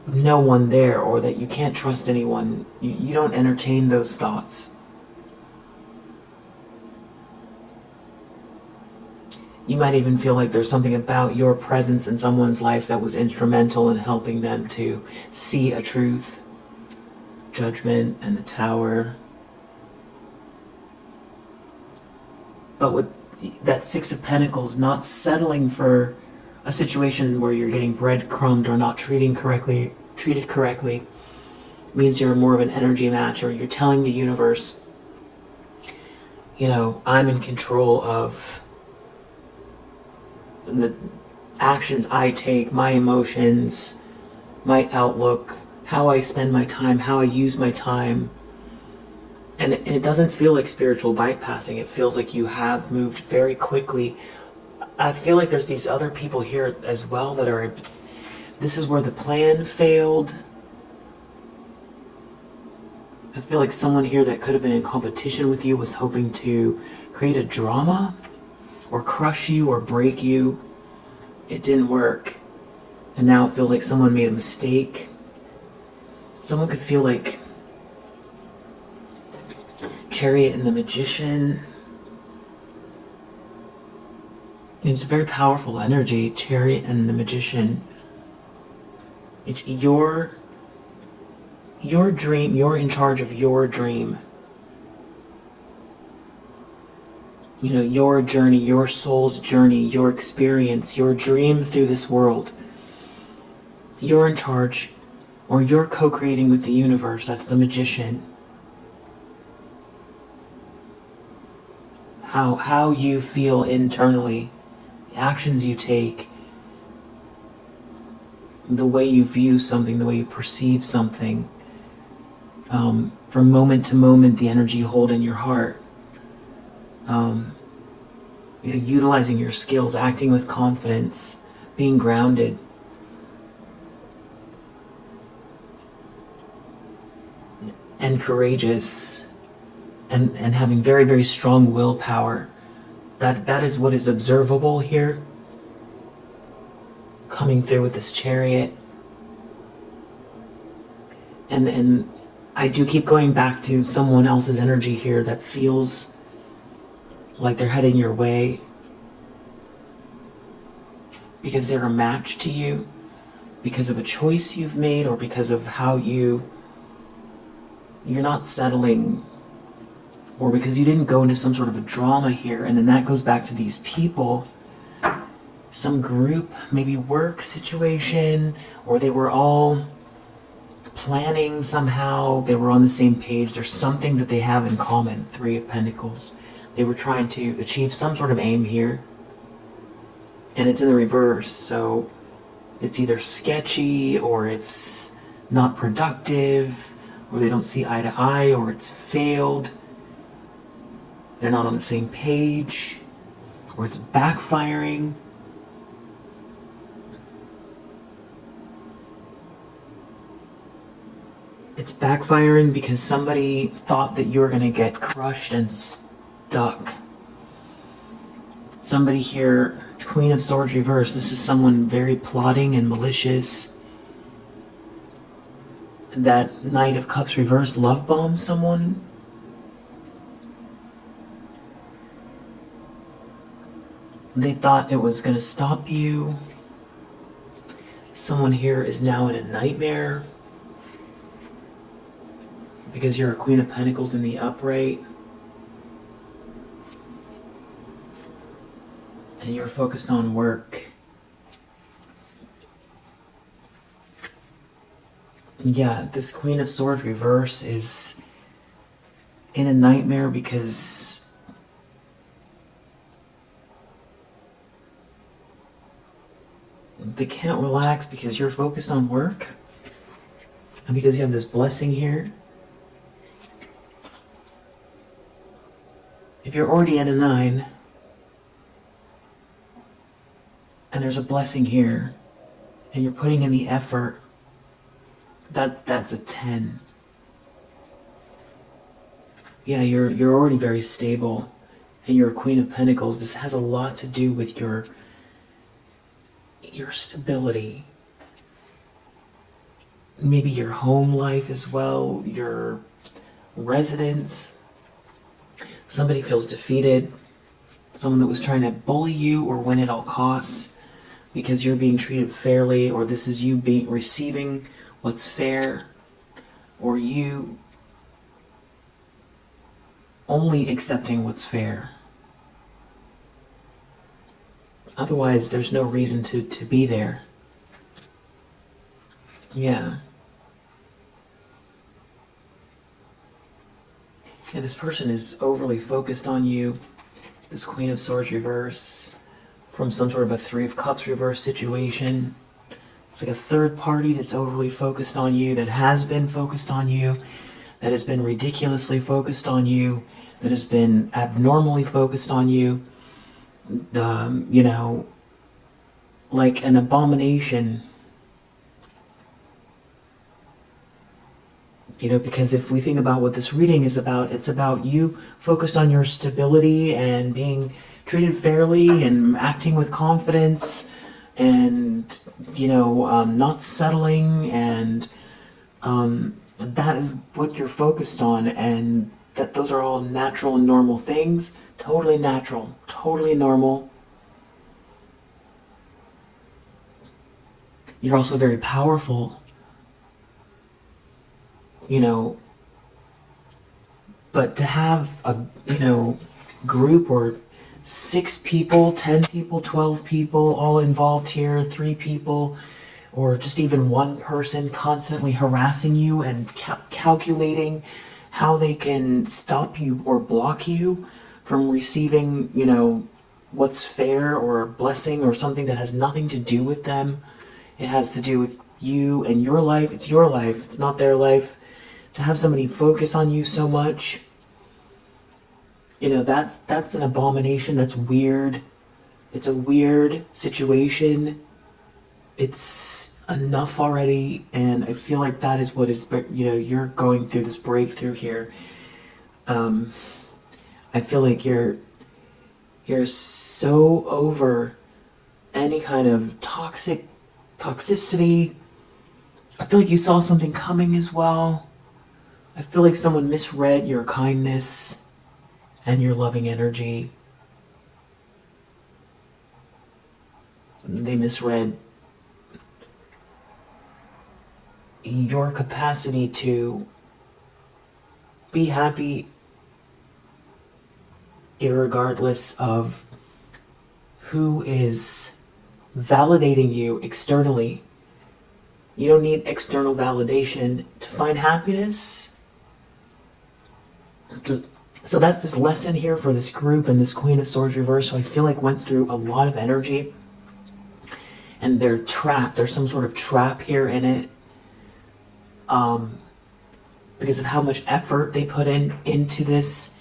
no one there, or that you can't trust anyone. You don't entertain those thoughts. You might even feel like there's something about your presence in someone's life that was instrumental in helping them to see a truth. Judgment and the Tower. But with that Six of Pentacles, not settling for a situation where you're getting breadcrumbed or not treated correctly, means you're more of an energy match, or you're telling the universe, I'm in control of the actions I take, my emotions, my outlook, how I spend my time, how I use my time. And it doesn't feel like spiritual bypassing. It feels like you have moved very quickly. I feel like there's these other people here as well that are... This is where the plan failed. I feel like someone here that could have been in competition with you was hoping to create a drama or crush you or break you. It didn't work. And now it feels like someone made a mistake. Someone could feel like Chariot and the Magician. It's a very powerful energy, Chariot and the Magician. It's your dream. You're in charge of your dream. Your journey, your soul's journey, your experience, your dream through this world. You're in charge, or you're co-creating with the universe. That's the Magician. How you feel internally, the actions you take, the way you view something, the way you perceive something, from moment to moment, the energy you hold in your heart, utilizing your skills, acting with confidence, being grounded. And courageous. And having very, very strong willpower. That is what is observable here. Coming through with this Chariot. And I do keep going back to someone else's energy here that feels like they're heading your way. Because they're a match to you. Because of a choice you've made, or because of how you're not settling, or because you didn't go into some sort of a drama here. And then that goes back to these people, some group, maybe work situation, or they were all planning somehow, they were on the same page. There's something that they have in common. Three of Pentacles. They were trying to achieve some sort of aim here, and it's in the reverse, so it's either sketchy or it's not productive, or they don't see eye to eye, or it's failed. They're not on the same page, or it's backfiring. It's backfiring because somebody thought that you were going to get crushed and stuck. Somebody here, Queen of Swords reversed, this is someone very plotting and malicious. That Knight of Cups reversed love bombed someone. They thought it was going to stop you. Someone here is now in a nightmare because you're a Queen of Pentacles in the upright. And you're focused on work. Yeah, this Queen of Swords reverse is in a nightmare because they can't relax because you're focused on work. And because you have this blessing here. If you're already at a 9, and there's a blessing here, and you're putting in the effort, that's a 10. Yeah, you're already very stable, and you're a Queen of Pentacles. This has a lot to do with your stability. Maybe your home life as well, your residence. Somebody feels defeated. Someone that was trying to bully you or win at all costs because you're being treated fairly, or this is you being receiving what's fair, or you only accepting what's fair. Otherwise, there's no reason to be there. Yeah. Yeah, this person is overly focused on you. This Queen of Swords reverse from some sort of a Three of Cups reverse situation. It's like a third party that's overly focused on you, that has been focused on you, that has been ridiculously focused on you, that has been abnormally focused on you. You know, like an abomination. You know, because if we think about what this reading is about, it's about you focused on your stability and being treated fairly and acting with confidence and, you know, not settling, and that is what you're focused on, and that those are all natural and normal things. Totally natural, totally normal. You're also very powerful. You know, but to have a, you know, group or 6 people, 10 people, 12 people all involved here, 3 people, or just even one person constantly harassing you and calculating how they can stop you or block you from receiving, you know, what's fair or a blessing or something that has nothing to do with them. It has to do with you and your life. It's your life. It's not their life. To have somebody focus on you so much, you know, that's an abomination. That's weird. It's a weird situation. It's enough already, and I feel like that is what is, you know, you're going through this breakthrough here. I feel like you're so over any kind of toxicity. I feel like you saw something coming as well. I feel like someone misread your kindness and your loving energy. They misread your capacity to be happy irregardless of who is validating you externally. You don't need external validation to find happiness. So that's this lesson here for this group and this Queen of Swords reverse, who I feel like went through a lot of energy. And they're trapped. There's some sort of trap here in it. because of how much effort they put into this,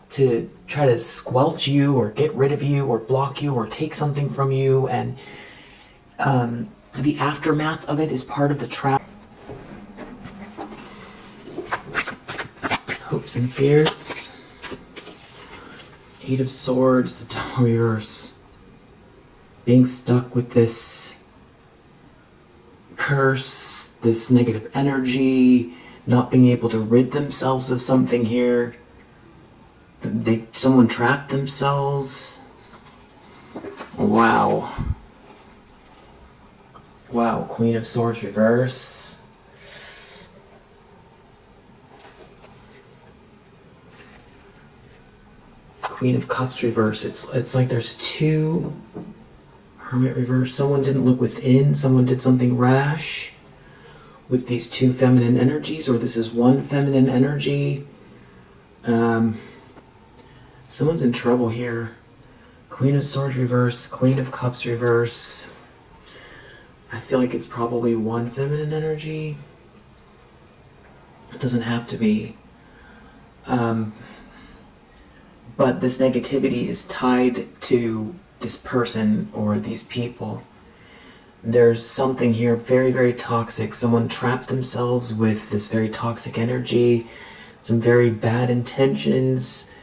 to try to squelch you or get rid of you or block you or take something from you, and the aftermath of it is part of the trap. Hopes and fears. Eight of Swords, the Tower reverse. Being stuck with this curse, this negative energy, not being able to rid themselves of something here. Someone trapped themselves. Wow. Wow, Queen of Swords reverse. Queen of Cups reverse. It's like there's two. Hermit reverse. Someone didn't look within. Someone did something rash with these two feminine energies, or this is one feminine energy. Someone's in trouble here. Queen of Swords reverse. Queen of Cups reverse. I feel like it's probably one feminine energy. It doesn't have to be. But this negativity is tied to this person or these people. There's something here very, very toxic. Someone trapped themselves with this very toxic energy, some very bad intentions.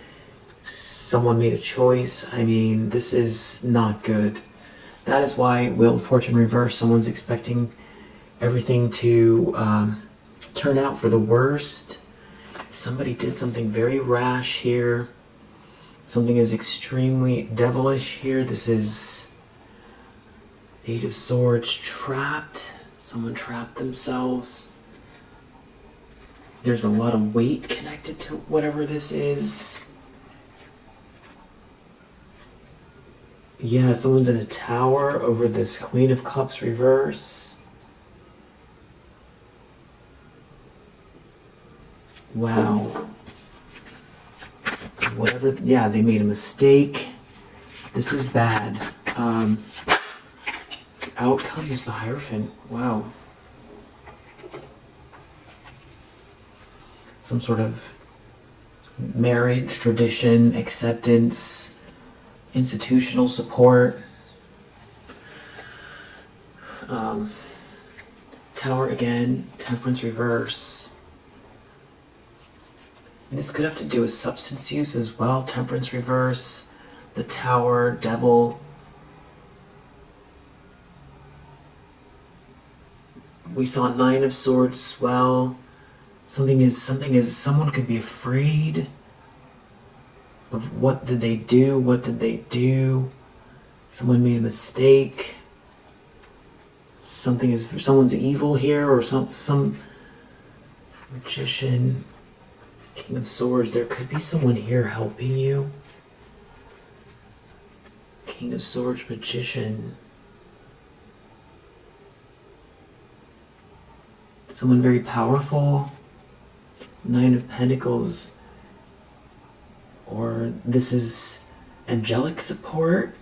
Someone made a choice. I mean, this is not good. That is why Wheel of Fortune reverse. Someone's expecting everything to turn out for the worst. Somebody did something very rash here. Something is extremely devilish here. This is Eight of Swords trapped. Someone trapped themselves. There's a lot of weight connected to whatever this is. Yeah, someone's in a tower over this Queen of Cups reverse. Wow. Whatever, yeah, they made a mistake. This is bad. Outcome is the Hierophant. Wow. Some sort of marriage, tradition, acceptance, institutional support. Tower again, Temperance reverse. This could have to do with substance use as well. Temperance reverse, the Tower, Devil. We saw Nine of Swords swell. Someone could be afraid of what did they do. Someone made a mistake. Someone's evil here, or some magician. King of Swords, there could be someone here helping you. King of Swords, Magician. Someone very powerful. Nine of Pentacles. Or this is angelic support,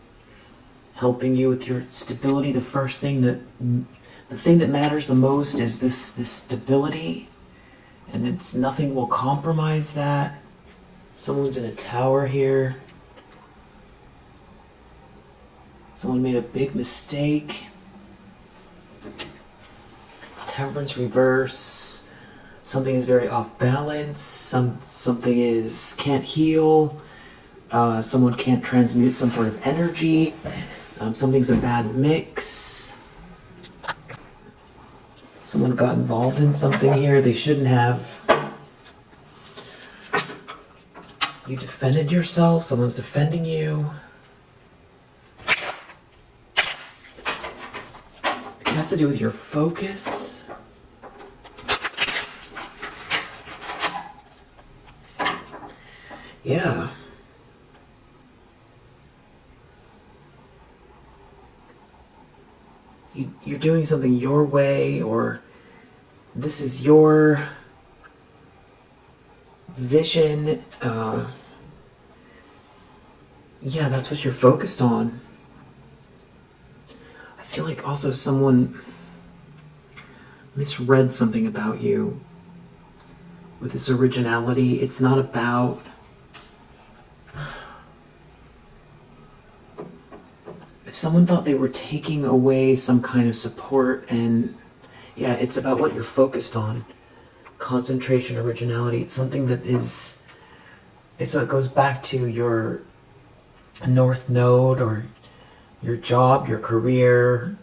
helping you with your stability. The thing that matters the most is this stability. And nothing will compromise that. Someone's in a tower here. Someone made a big mistake. Temperance reverse. Something is very off balance. Something can't heal. Someone can't transmute some sort of energy. Something's a bad mix. Someone got involved in something here they shouldn't have. You defended yourself. Someone's defending you. It has to do with your focus. Yeah. You're doing something your way, or this is your vision. Yeah, that's what you're focused on. I feel like also someone misread something about you. With this originality, it's not about if someone thought they were taking away some kind of support, and yeah, it's about what you're focused on. Concentration, originality. It's something that is, so it goes back to your North Node, or your job, your career,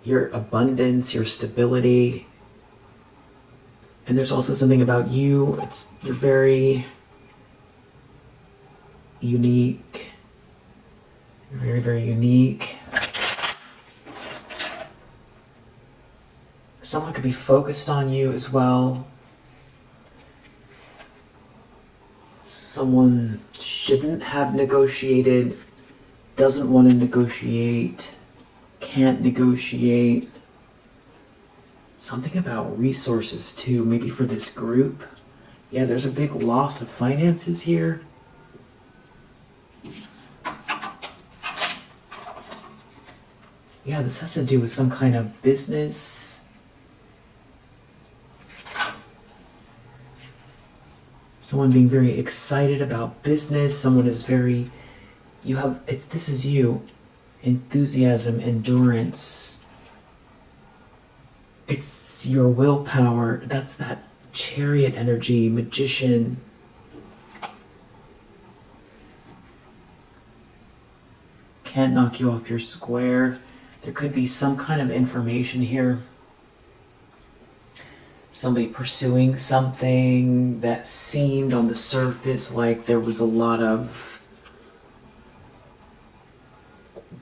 your abundance, your stability. And there's also something about you. You're very unique. You're very, very unique. Someone could be focused on you as well. Someone shouldn't have negotiated, doesn't want to negotiate, can't negotiate. Something about resources too, maybe for this group. Yeah, there's a big loss of finances here. Yeah, this has to do with some kind of business. Someone being very excited about business. Someone is very, this is you. Enthusiasm, endurance. It's your willpower. That's that chariot energy, magician. Can't knock you off your square. There could be some kind of information here. Somebody pursuing something that seemed on the surface like there was a lot of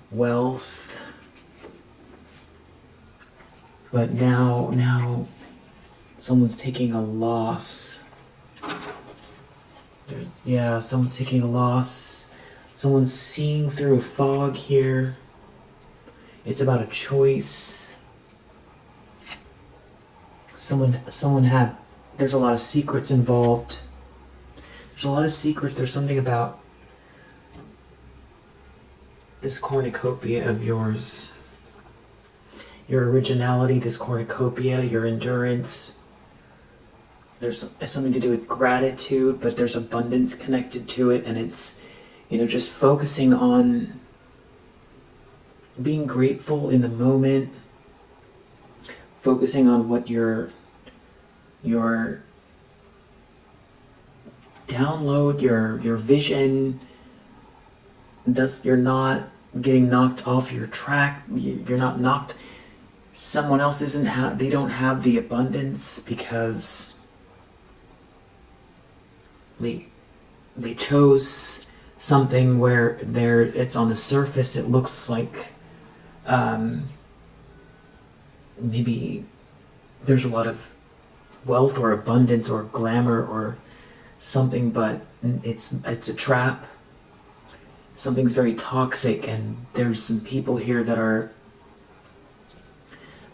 wealth. But now someone's taking a loss. Someone's taking a loss. Someone's seeing through a fog here. It's about a choice. Someone had, there's a lot of secrets involved. There's a lot of secrets. There's something about this cornucopia of yours. Your originality, this cornucopia, your endurance. There's something to do with gratitude, but there's abundance connected to it, and it's, just focusing on being grateful in the moment, focusing on what your download, your vision does. You're not getting knocked off your track. You're not knocked. Someone else they don't have the abundance because they chose something where it's on the surface, it looks like maybe there's a lot of wealth or abundance or glamour or something, but it's a trap. Something's very toxic, and there's some people here that are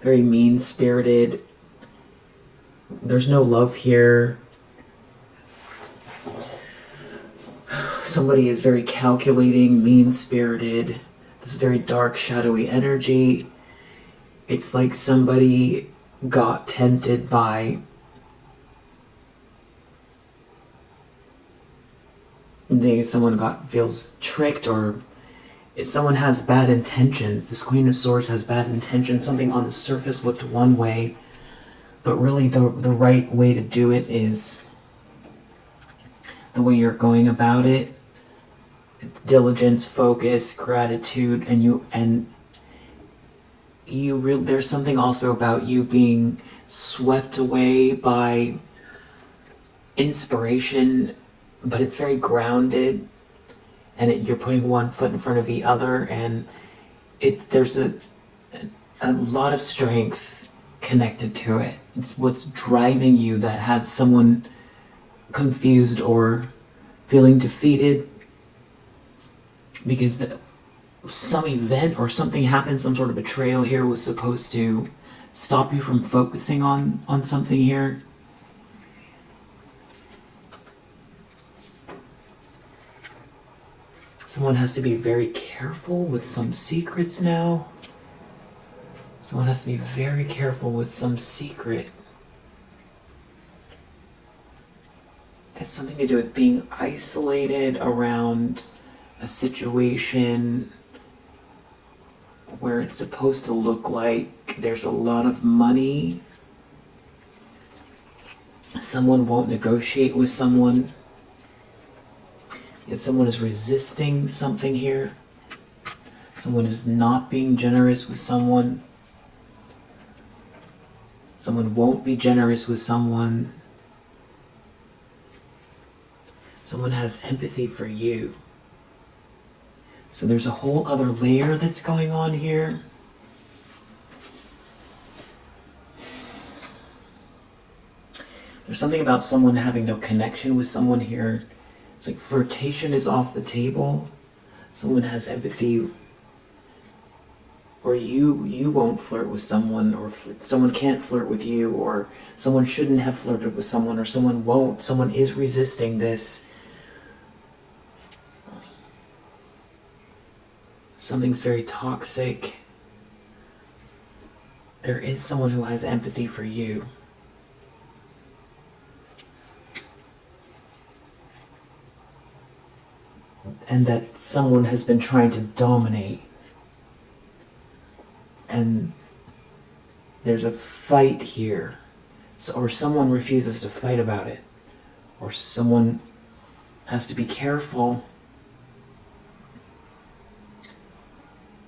very mean-spirited. There's no love here. Somebody is very calculating, mean-spirited. This is very dark, shadowy energy. It's like somebody got tempted by feels tricked, or if someone has bad intentions. This Queen of Swords has bad intentions. Something on the surface looked one way, but really the right way to do it is the way you're going about it. Diligence, focus, gratitude, and there's something also about you being swept away by inspiration, but it's very grounded, and you're putting one foot in front of the other, and there's a lot of strength connected to it. It's what's driving you that has someone confused or feeling defeated because some event or something happened, some sort of betrayal here was supposed to stop you from focusing on something here. Someone has to be very careful with some secrets now. Someone has to be very careful with some secret. It's something to do with being isolated around a situation where it's supposed to look like there's a lot of money. Someone won't negotiate with someone. If someone is resisting something here, someone is not being generous with someone. Someone won't be generous with someone. Someone has empathy for you. So there's a whole other layer that's going on here. There's something about someone having no connection with someone here. It's like flirtation is off the table. Someone has empathy, or you won't flirt with someone, or someone can't flirt with you, or someone shouldn't have flirted with someone, or someone won't. Someone is resisting this. Something's very toxic. There is someone who has empathy for you. And that someone has been trying to dominate. And there's a fight here. Or someone refuses to fight about it. Or someone has to be careful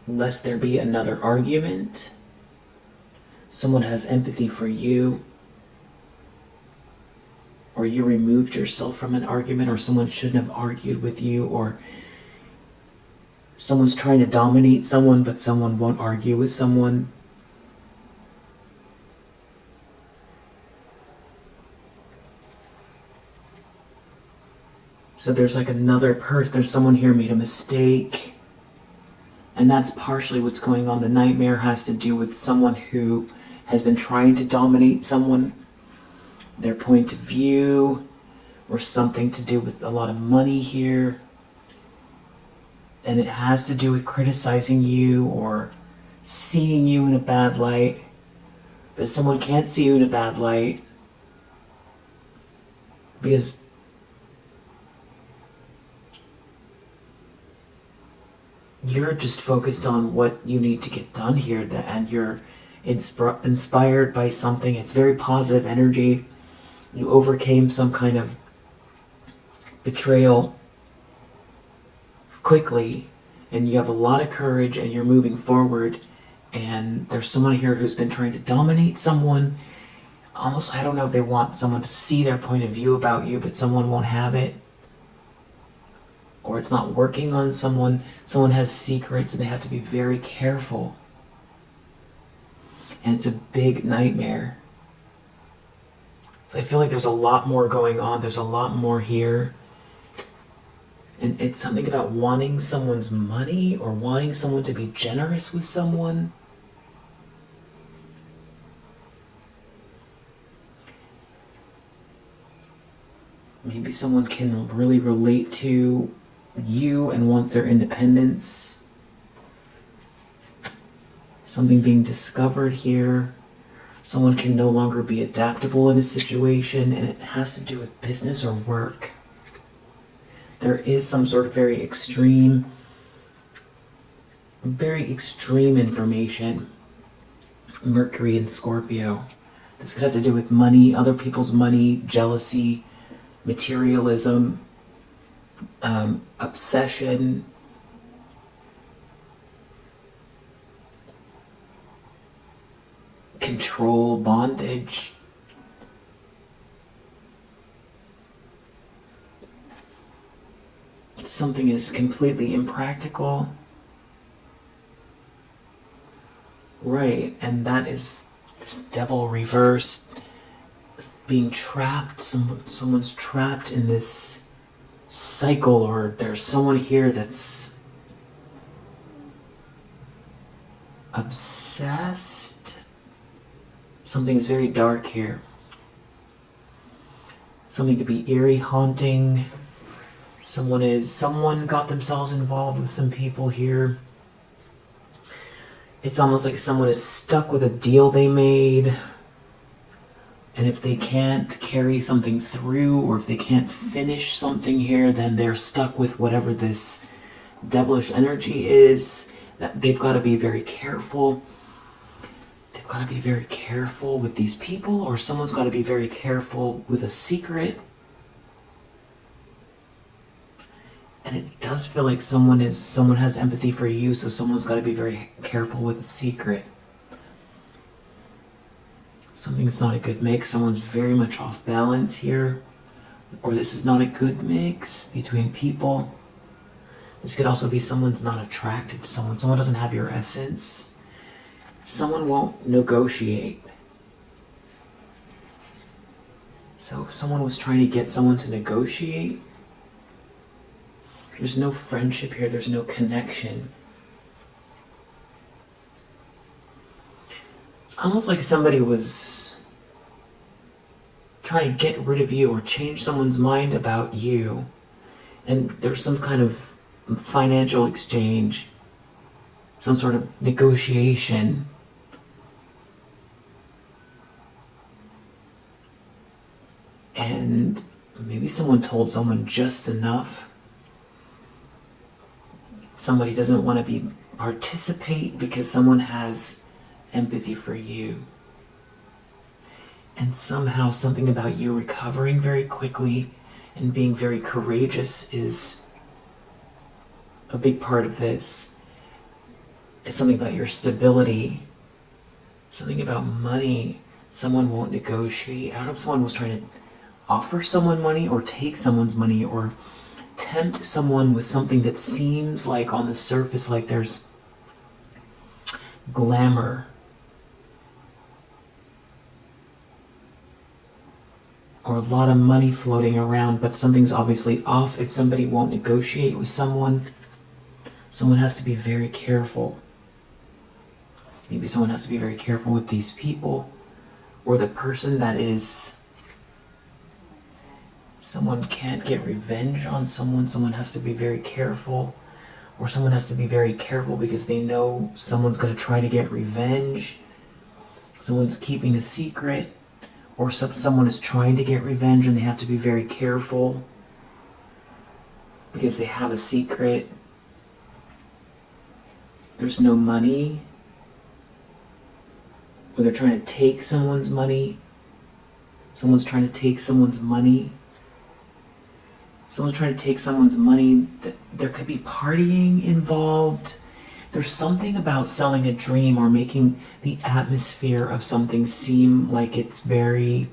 lest there be another argument. Someone has empathy for you, or you removed yourself from an argument, or someone shouldn't have argued with you, or someone's trying to dominate someone, but someone won't argue with someone. So there's like another person, there's someone here made a mistake. And that's partially what's going on. The nightmare has to do with someone who has been trying to dominate someone, their point of view, or something to do with a lot of money here. And it has to do with criticizing you or seeing you in a bad light. But someone can't see you in a bad light because you're just focused on what you need to get done here, and you're inspired by something. It's very positive energy. You overcame some kind of betrayal quickly, and you have a lot of courage, and you're moving forward. And there's someone here who's been trying to dominate someone. Almost, I don't know if they want someone to see their point of view about you, but someone won't have it. Or it's not working on someone. Someone has secrets and they have to be very careful. And it's a big nightmare. So I feel like there's a lot more going on. There's a lot more here. And it's something about wanting someone's money or wanting someone to be generous with someone. Maybe someone can really relate to you and wants their independence. Something being discovered here. Someone can no longer be adaptable in a situation, and it has to do with business or work. There is some sort of very extreme information. Mercury and Scorpio. This could have to do with money, other people's money, jealousy, materialism, obsession, control, bondage. Something is completely impractical. Right, and that is this devil reversed, being trapped. Someone's trapped in this cycle, or there's someone here that's obsessed. Something's very dark here. Something could be eerie, haunting. Someone got themselves involved with some people here. It's almost like someone is stuck with a deal they made. And if they can't carry something through, or if they can't finish something here, then they're stuck with whatever this devilish energy is. That they've got to be very careful. They've got to be very careful with these people, or someone's got to be very careful with a secret. And it does feel like someone has empathy for you, so someone's got to be very careful with a secret. Something's not a good mix. Someone's very much off balance here. Or this is not a good mix between people. This could also be someone's not attracted to someone. Someone doesn't have your essence. Someone won't negotiate. So someone was trying to get someone to negotiate. There's no friendship here. There's no connection. It's almost like somebody was trying to get rid of you or change someone's mind about you. And there's some kind of financial exchange, some sort of negotiation. And maybe someone told someone just enough. Somebody doesn't want to participate because someone has empathy for you. And somehow something about you recovering very quickly and being very courageous is a big part of this. It's something about your stability, something about money. Someone won't negotiate. I don't know if someone was trying to offer someone money or take someone's money or tempt someone with something that seems like on the surface like there's glamour. Or a lot of money floating around, but something's obviously off. If somebody won't negotiate with someone, someone has to be very careful. Maybe someone has to be very careful with these people, or the person that is... Someone can't get revenge on someone. Someone has to be very careful, or someone has to be very careful because they know someone's going to try to get revenge. Someone's keeping a secret. Or someone is trying to get revenge and they have to be very careful because they have a secret. There's no money. Or they're trying to take someone's money. Someone's trying to take someone's money. Someone's trying to take someone's money. There could be partying involved. There's something about selling a dream or making the atmosphere of something seem like it's very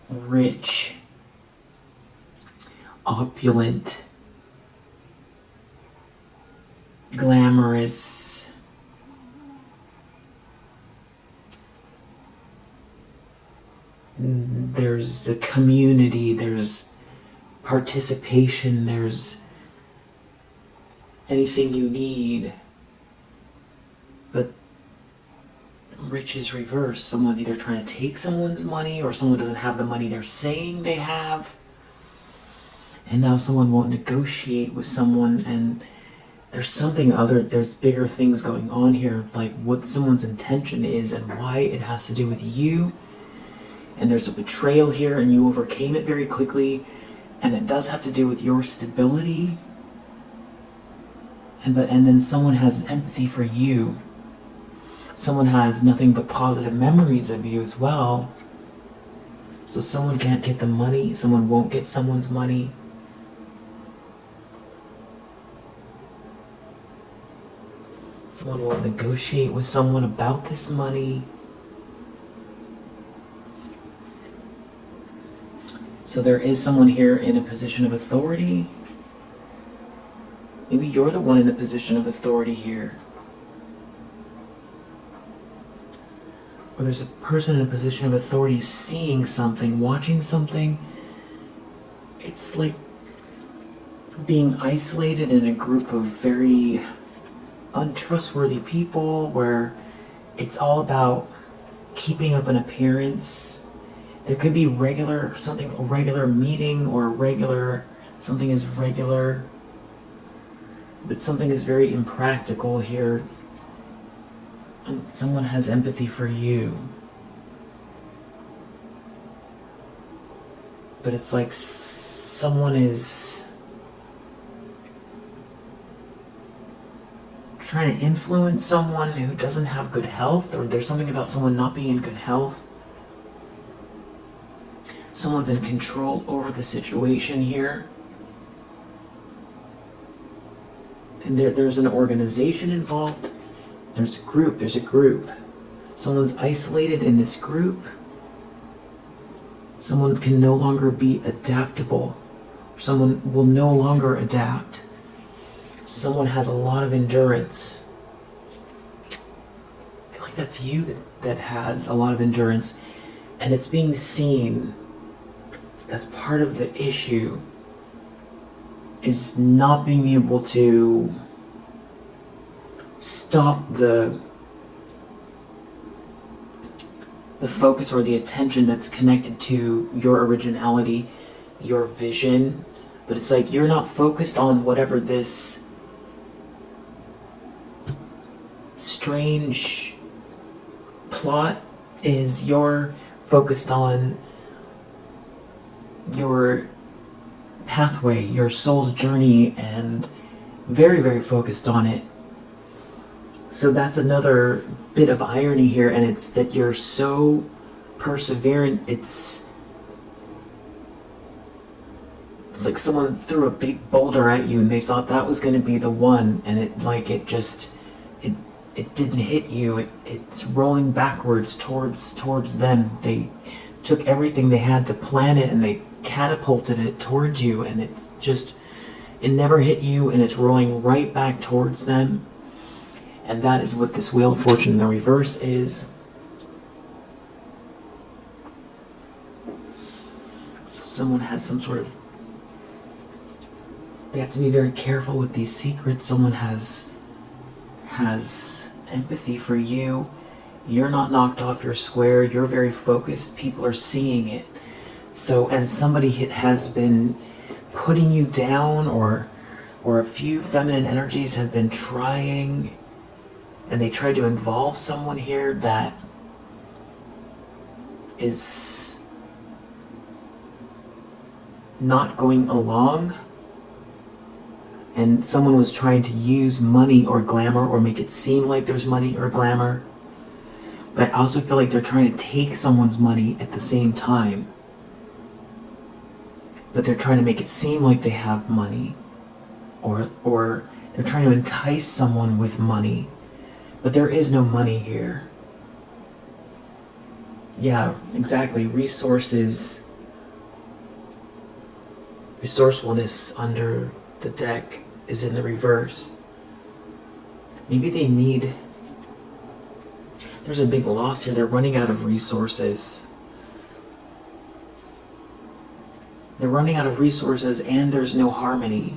rich, opulent, glamorous. There's a community, there's participation, there's anything you need. But rich is reversed. Someone's either trying to take someone's money or someone doesn't have the money they're saying they have. And now someone won't negotiate with someone, and there's bigger things going on here, like what someone's intention is and why it has to do with you. And there's a betrayal here and you overcame it very quickly, and it does have to do with your stability. And then someone has empathy for you. Someone has nothing but positive memories of you as well. So someone can't get the money. Someone won't get someone's money. Someone won't negotiate with someone about this money. So there is someone here in a position of authority. Maybe you're the one in the position of authority here. Or there's a person in a position of authority seeing something, watching something. It's like being isolated in a group of very untrustworthy people where it's all about keeping up an appearance. There could be a regular meeting or something is regular. But something is very impractical here. Someone has empathy for you. But it's like someone is trying to influence someone who doesn't have good health, or there's something about someone not being in good health. Someone's in control over the situation here. And there's an organization involved. There's a group. Someone's isolated in this group. Someone can no longer be adaptable. Someone will no longer adapt. Someone has a lot of endurance. I feel like that's you that has a lot of endurance. And it's being seen. So that's part of the issue. Is not being able to stop the focus or the attention that's connected to your originality, your vision. But it's like you're not focused on whatever this strange plot is. You're focused on your pathway, your soul's journey, and very, very focused on it. So that's another bit of irony here, and it's that you're so perseverant. It's like someone threw a big boulder at you and they thought that was going to be the one, and it didn't hit you. It's rolling backwards towards them. They took everything they had to plan it and they catapulted it towards you, and it never hit you, and it's rolling right back towards them. And that is what this Wheel of Fortune in the reverse is. So someone has some sort of, they have to be very careful with these secrets. Someone has empathy for you. You're not knocked off your square. You're very focused. People are seeing it. So, and somebody has been putting you down, or a few feminine energies have been trying, and they tried to involve someone here that is not going along, and someone was trying to use money or glamour or make it seem like there's money or glamour. But I also feel like they're trying to take someone's money at the same time. But they're trying to make it seem like they have money, or they're trying to entice someone with money, but there is no money here. Yeah, exactly. Resourcefulness under the deck is in the reverse. Maybe they need, there's a big loss here. They're running out of resources. They're running out of resources, and there's no harmony.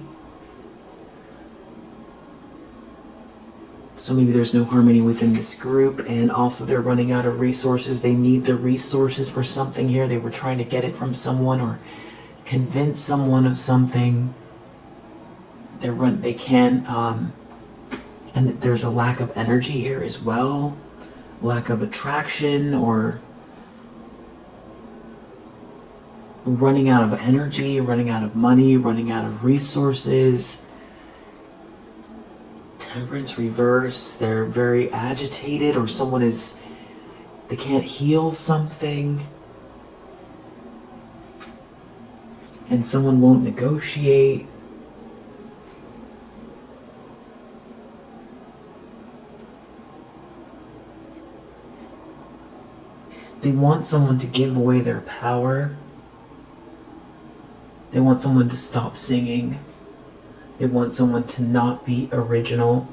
So maybe there's no harmony within this group, and also they're running out of resources. They need the resources for something here. They were trying to get it from someone or convince someone of something. They can't, and there's a lack of energy here as well. Lack of attraction, or running out of energy, running out of money, running out of resources. Temperance reverse, they're very agitated, or they can't heal something. And someone won't negotiate. They want someone to give away their power. They want someone to stop singing. They want someone to not be original.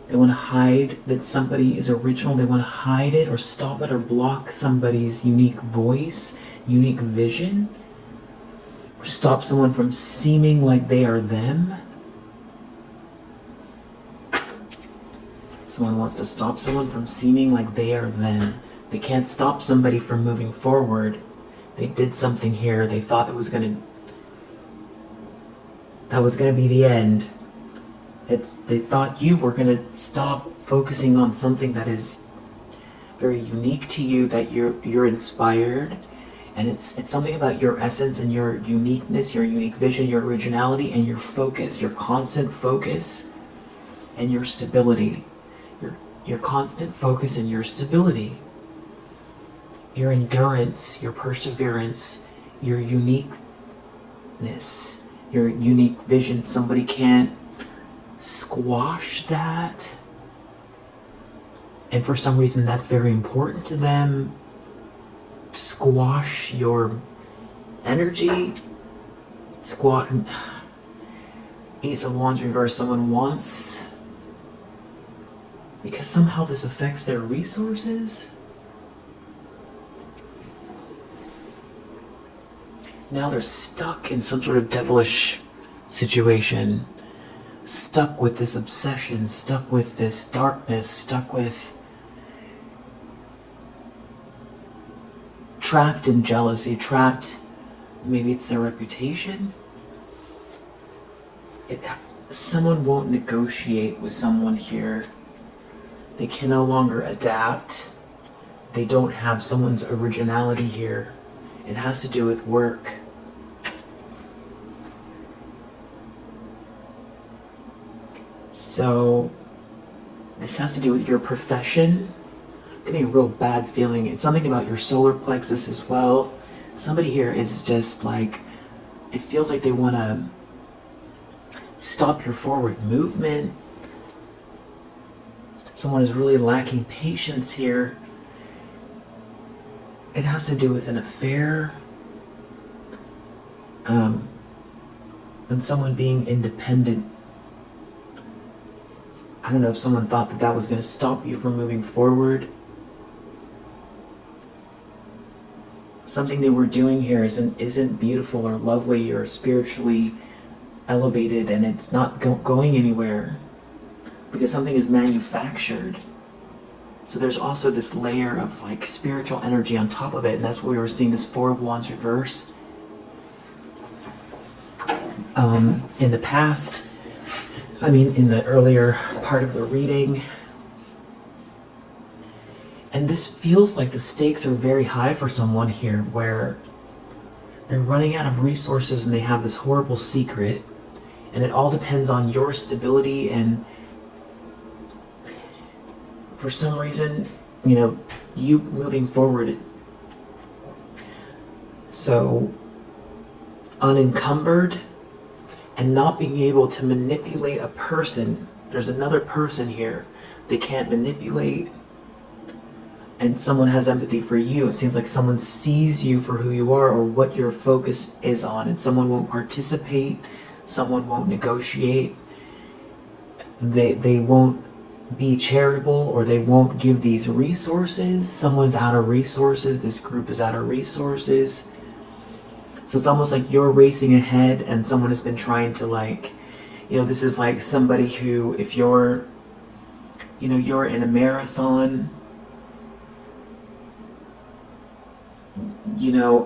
They want to hide that somebody is original. They want to hide it or stop it or block somebody's unique voice, unique vision. Or stop someone from seeming like they are them. Someone wants to stop someone from seeming like they are them. They can't stop somebody from moving forward. They did something here. They thought that was going to be the end. They thought you were going to stop focusing on something that is very unique to you, that you're inspired, and it's something about your essence and your uniqueness, your unique vision, your originality, and your focus, your constant focus, and your stability, your constant focus and your stability, your endurance, your perseverance, your uniqueness, your unique vision. Somebody can't squash that, and for some reason that's very important to them. Squash your energy, squat. Ace of Wands reverse. Someone wants, because somehow this affects their resources. Now they're stuck in some sort of devilish situation, stuck with this obsession, stuck with this darkness, stuck with, trapped in jealousy, trapped, maybe it's their reputation. Someone won't negotiate with someone here. They can no longer adapt. They don't have someone's originality here. It has to do with work. So this has to do with your profession. I'm getting a real bad feeling. It's something about your solar plexus as well. Somebody here is just like, it feels like they want to stop your forward movement. Someone is really lacking patience here. It has to do with an affair. And someone being independent. I don't know if someone thought that that was going to stop you from moving forward. Something they were doing here isn't beautiful or lovely or spiritually elevated, and it's not going anywhere because something is manufactured. So there's also this layer of like spiritual energy on top of it, and that's why we were seeing this Four of Wands reverse. In the past, in the earlier part of the reading, and this feels like the stakes are very high for someone here, where they're running out of resources and they have this horrible secret, and it all depends on your stability, and for some reason, you moving forward. So, unencumbered and not being able to manipulate a person. There's another person here they can't manipulate, and someone has empathy for you. It seems like someone sees you for who you are or what your focus is on, and someone won't participate, someone won't negotiate, they won't be charitable, or they won't give these resources. Someone's out of resources, this group is out of resources. So it's almost like you're racing ahead and someone has been trying to this is like somebody who, if you're in a marathon,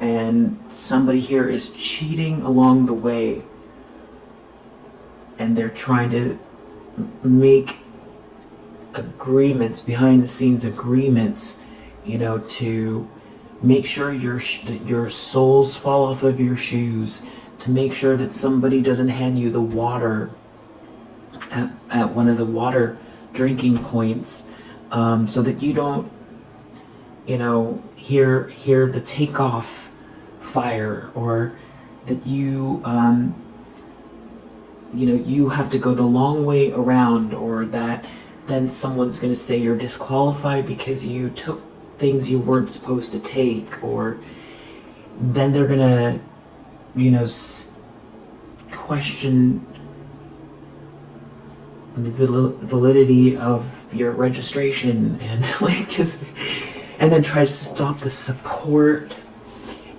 and somebody here is cheating along the way, and they're trying to make agreements, behind the scenes agreements, to make sure your soles fall off of your shoes, to make sure that somebody doesn't hand you the water at one of the water drinking points, so that you don't hear the takeoff fire, or that you have to go the long way around, or that then someone's going to say you're disqualified because you took things you weren't supposed to take, or then they're going to question the validity of your registration, and and then try to stop the support.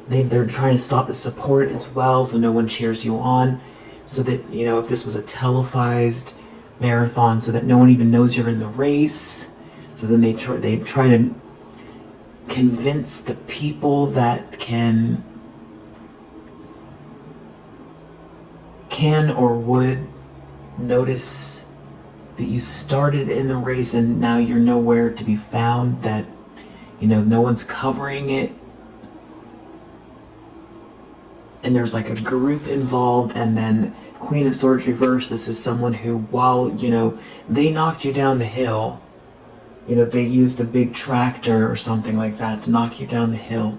They're trying to stop the support as well, so no one cheers you on, so that if this was a televised marathon, so that no one even knows you're in the race. So then they try to convince the people that can or would notice that you started in the race and now you're nowhere to be found, that You know, no one's covering it. And there's like a group involved, and then Queen of Swords reversed. This is someone who, while, you know, they knocked you down the hill, you know, they used a big tractor or something like that to knock you down the hill.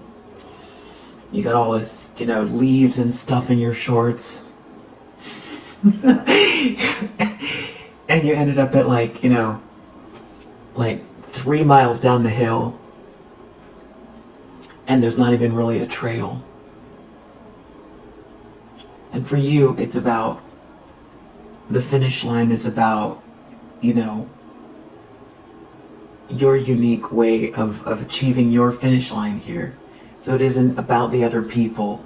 You got all this, you know, leaves and stuff in your shorts. And you ended up at like, you know, like 3 miles down the hill. And there's not even really a trail. And for you, it's about, the finish line is about, you know, your unique way of achieving your finish line here. So it isn't about the other people.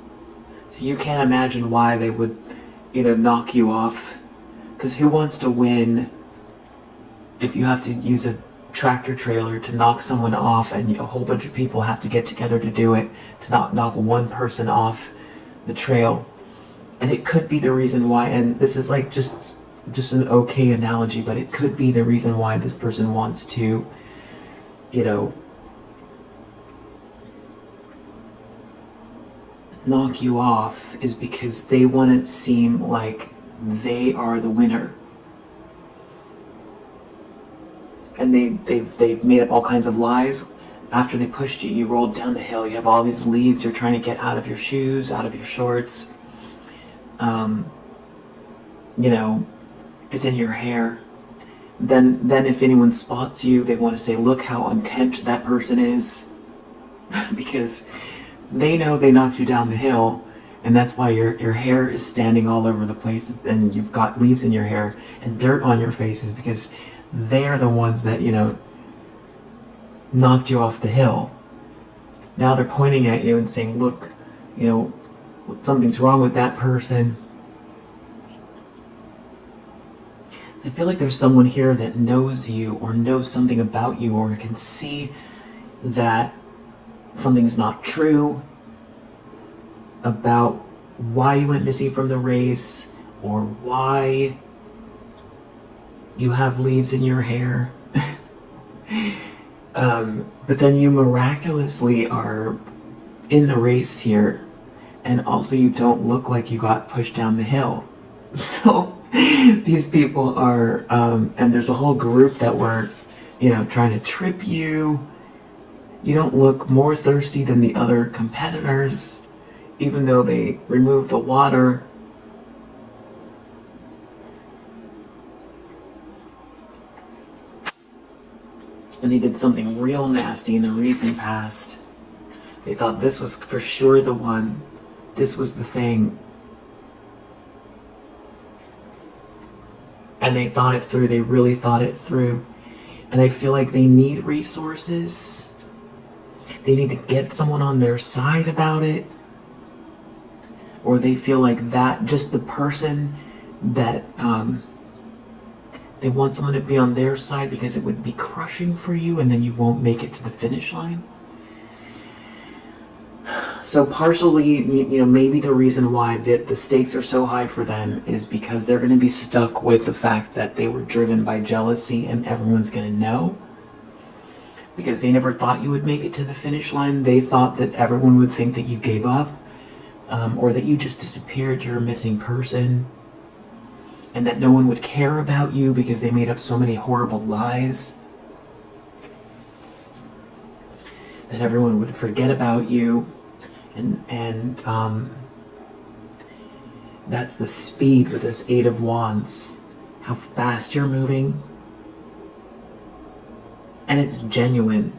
So you can't imagine why they would, you know, knock you off. Because who wants to win if you have to use a tractor trailer to knock someone off, and a whole bunch of people have to get together to do it, to not knock one person off the trail? And it could be the reason why, and this is like just an okay analogy, but it could be the reason why this person wants to, you know, knock you off, is because they want to seem like they are the winner. And they've made up all kinds of lies. After they pushed you, you rolled down the hill, you have all these leaves you're trying to get out of your shoes, out of your shorts. You know, it's in your hair. Then if anyone spots you, they want to say, look how unkempt that person is. Because they know they knocked you down the hill, and that's why your hair is standing all over the place, and you've got leaves in your hair and dirt on your faces, because they're the ones that, you know, knocked you off the hill. Now they're pointing at you and saying, look, you know, something's wrong with that person. I feel like there's someone here that knows you, or knows something about you, or can see that something's not true about why you went missing from the race, or why you have leaves in your hair. But then you miraculously are in the race here, and also you don't look like you got pushed down the hill. So these people are, and there's a whole group that were, you know, trying to trip you. You don't look more thirsty than the other competitors, even though they removed the water. And they did something real nasty in the recent past. They thought this was for sure the one. This was the thing. And they thought it through. They really thought it through. And I feel like they need resources. They need to get someone on their side about it. Or they feel like that, just the person that, they want someone to be on their side because it would be crushing for you, and then you won't make it to the finish line. So partially, you know, maybe the reason why the stakes are so high for them is because they're going to be stuck with the fact that they were driven by jealousy, and everyone's going to know. Because they never thought you would make it to the finish line. They thought that everyone would think that you gave up, or that you just disappeared, you're a missing person, and that no one would care about you because they made up so many horrible lies. That everyone would forget about you. And that's the speed with this Eight of Wands. How fast you're moving. And it's genuine.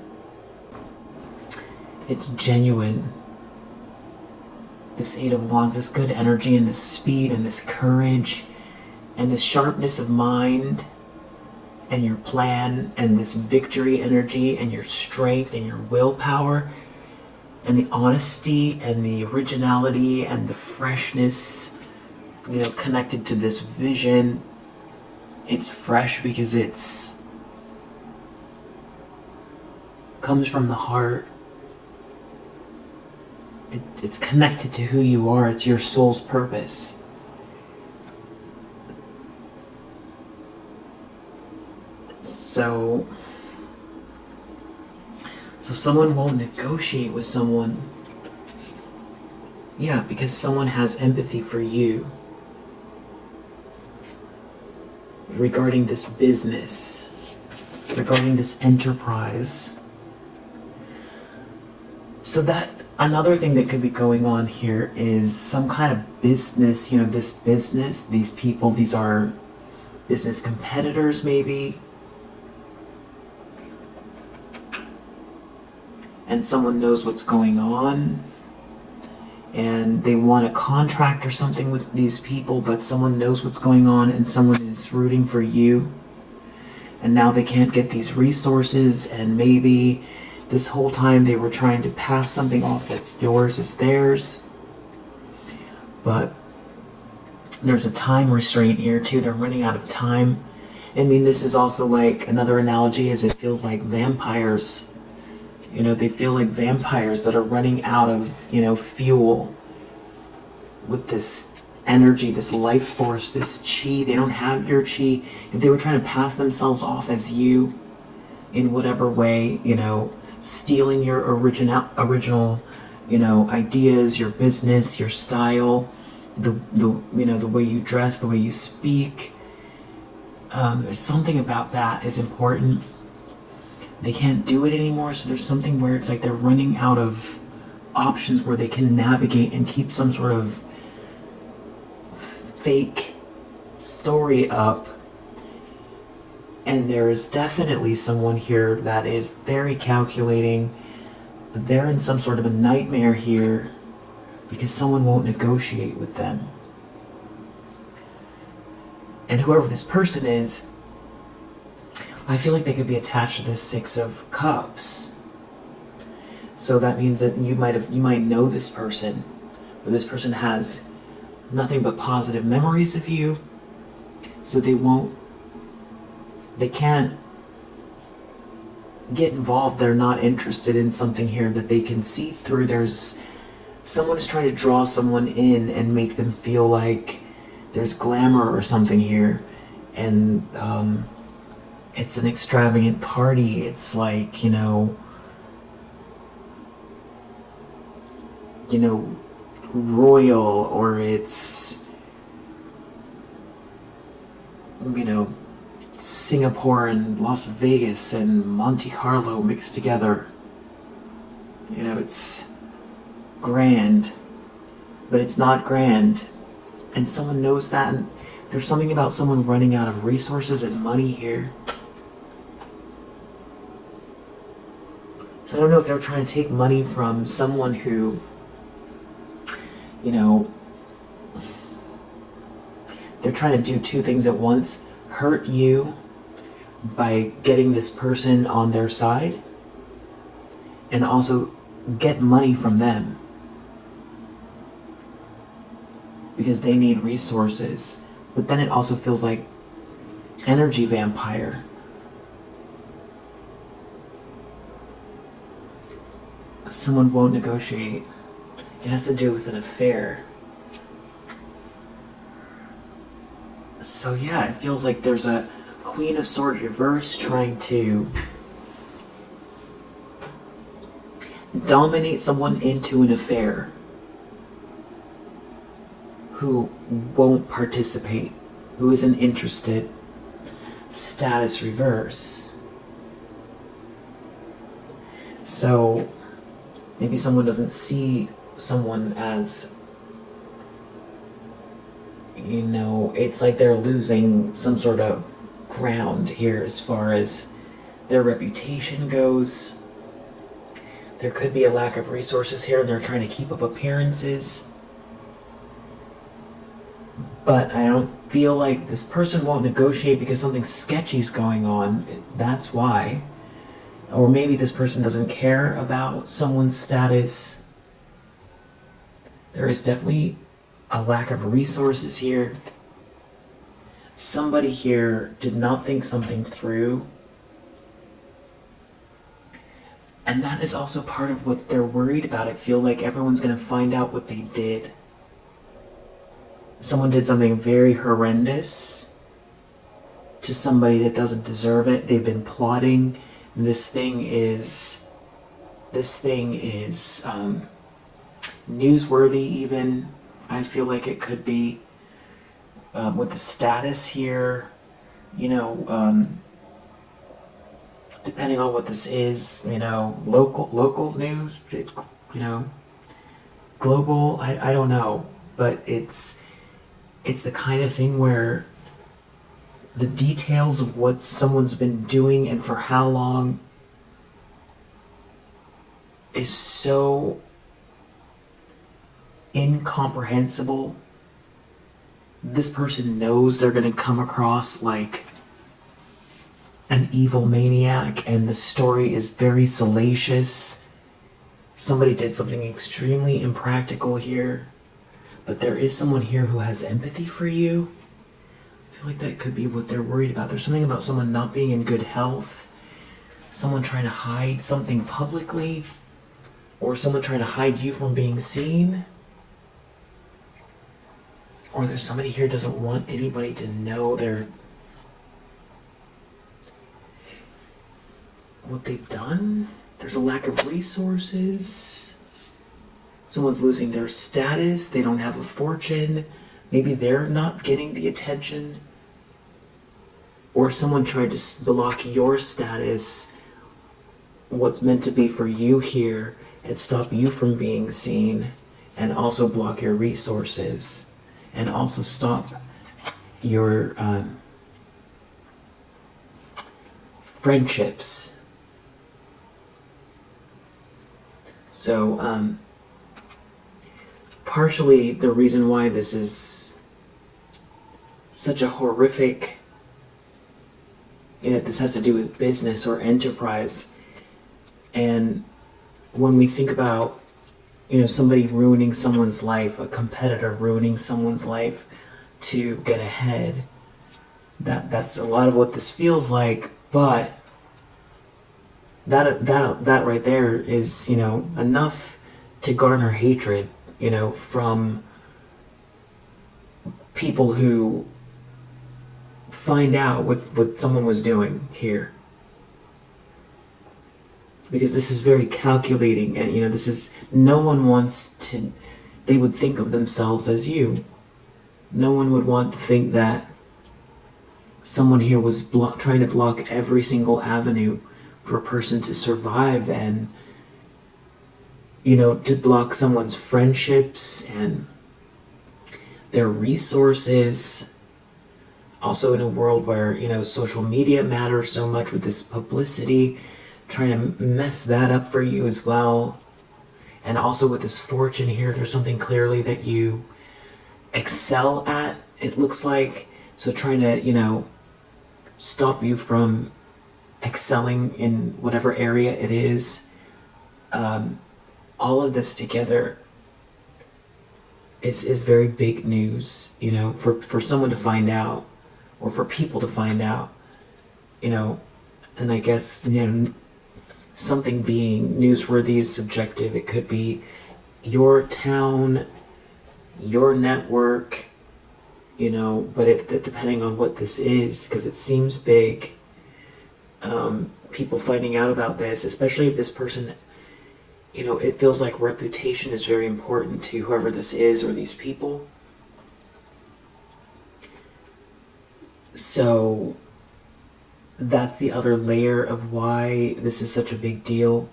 It's genuine. This Eight of Wands, this good energy and this speed and this courage and this sharpness of mind and your plan and this victory energy and your strength and your willpower and the honesty and the originality and the freshness, you know, connected to this vision. It's fresh because it's comes from the heart. It's connected to who you are. It's your soul's purpose. So So someone won't negotiate with someone. Yeah, because someone has empathy for you regarding this business, regarding this enterprise. So that another thing that could be going on here is some kind of business, this business, these people, these are business competitors maybe. And someone knows what's going on. And they want a contract or something with these people, but someone knows what's going on and someone is rooting for you. And now they can't get these resources, and maybe this whole time they were trying to pass something off that's yours as theirs. But there's a time restraint here too. They're running out of time. I mean, this is also like another analogy is it feels like vampires. They feel like vampires that are running out of, fuel with this energy, this life force, this chi. They don't have your chi. If they were trying to pass themselves off as you in whatever way, stealing your original, ideas, your business, your style, the way you dress, the way you speak. There's something about that is important. They can't do it anymore, so there's something where it's like they're running out of options where they can navigate and keep some sort of fake story up. And there is definitely someone here that is very calculating. They're in some sort of a nightmare here because someone won't negotiate with them. And whoever this person is, I feel like they could be attached to this Six of Cups. So that means that you might know this person, but this person has nothing but positive memories of you. So they can't get involved. They're not interested in something here that they can see through. Someone's trying to draw someone in and make them feel like there's glamour or something here. And, it's an extravagant party. It's like, royal, or it's, Singapore and Las Vegas and Monte Carlo mixed together. It's grand, but it's not grand. And someone knows that, and there's something about someone running out of resources and money here. So I don't know if they're trying to take money from someone who, they're trying to do two things at once. Hurt you by getting this person on their side, and also get money from them because they need resources. But then it also feels like energy vampire. Someone won't negotiate. It has to do with an affair. So yeah, it feels like there's a Queen of Swords reverse trying to dominate someone into an affair who won't participate, who isn't interested. Status reverse. So maybe someone doesn't see someone as, it's like they're losing some sort of ground here as far as their reputation goes. There could be a lack of resources here, and they're trying to keep up appearances. But I don't feel like this person won't negotiate because something sketchy's going on. That's why. Or maybe this person doesn't care about someone's status. There is definitely a lack of resources here. Somebody here did not think something through. And that is also part of what they're worried about. I feel like everyone's going to find out what they did. Someone did something very horrendous to somebody that doesn't deserve it. They've been plotting. This thing is this thing is newsworthy even. I feel like it could be with the status here, depending on what this is, local news, global, I don't know, but it's the kind of thing where the details of what someone's been doing and for how long is so incomprehensible. This person knows they're going to come across like an evil maniac, and the story is very salacious. Somebody did something extremely impractical here, but there is someone here who has empathy for you. I feel like that could be what they're worried about. There's something about someone not being in good health, someone trying to hide something publicly, or someone trying to hide you from being seen. Or there's somebody here who doesn't want anybody to know what they've done. There's a lack of resources. Someone's losing their status. They don't have a fortune. Maybe they're not getting the attention. Or someone tried to block your status, what's meant to be for you here, and stop you from being seen, and also block your resources, and also stop your friendships. So, partially the reason why this is such a horrific, this has to do with business or enterprise. And when we think about, somebody ruining someone's life, a competitor ruining someone's life to get ahead, that's a lot of what this feels like. But that right there is, enough to garner hatred, from people who find out what someone was doing here. Because this is very calculating, and this is, no one wants to, they would think of themselves as you. No one would want to think that someone here was trying to block every single avenue for a person to survive, and to block someone's friendships and their resources. Also in a world where, social media matters so much with this publicity, trying to mess that up for you as well. And also with this fortune here, there's something clearly that you excel at, it looks like. So trying to, stop you from excelling in whatever area it is. All of this together is very big news, for someone to find out, or for people to find out, and I guess, something being newsworthy is subjective. It could be your town, your network, but depending on what this is, because it seems big, people finding out about this, especially if this person, it feels like reputation is very important to whoever this is or these people. So that's the other layer of why this is such a big deal,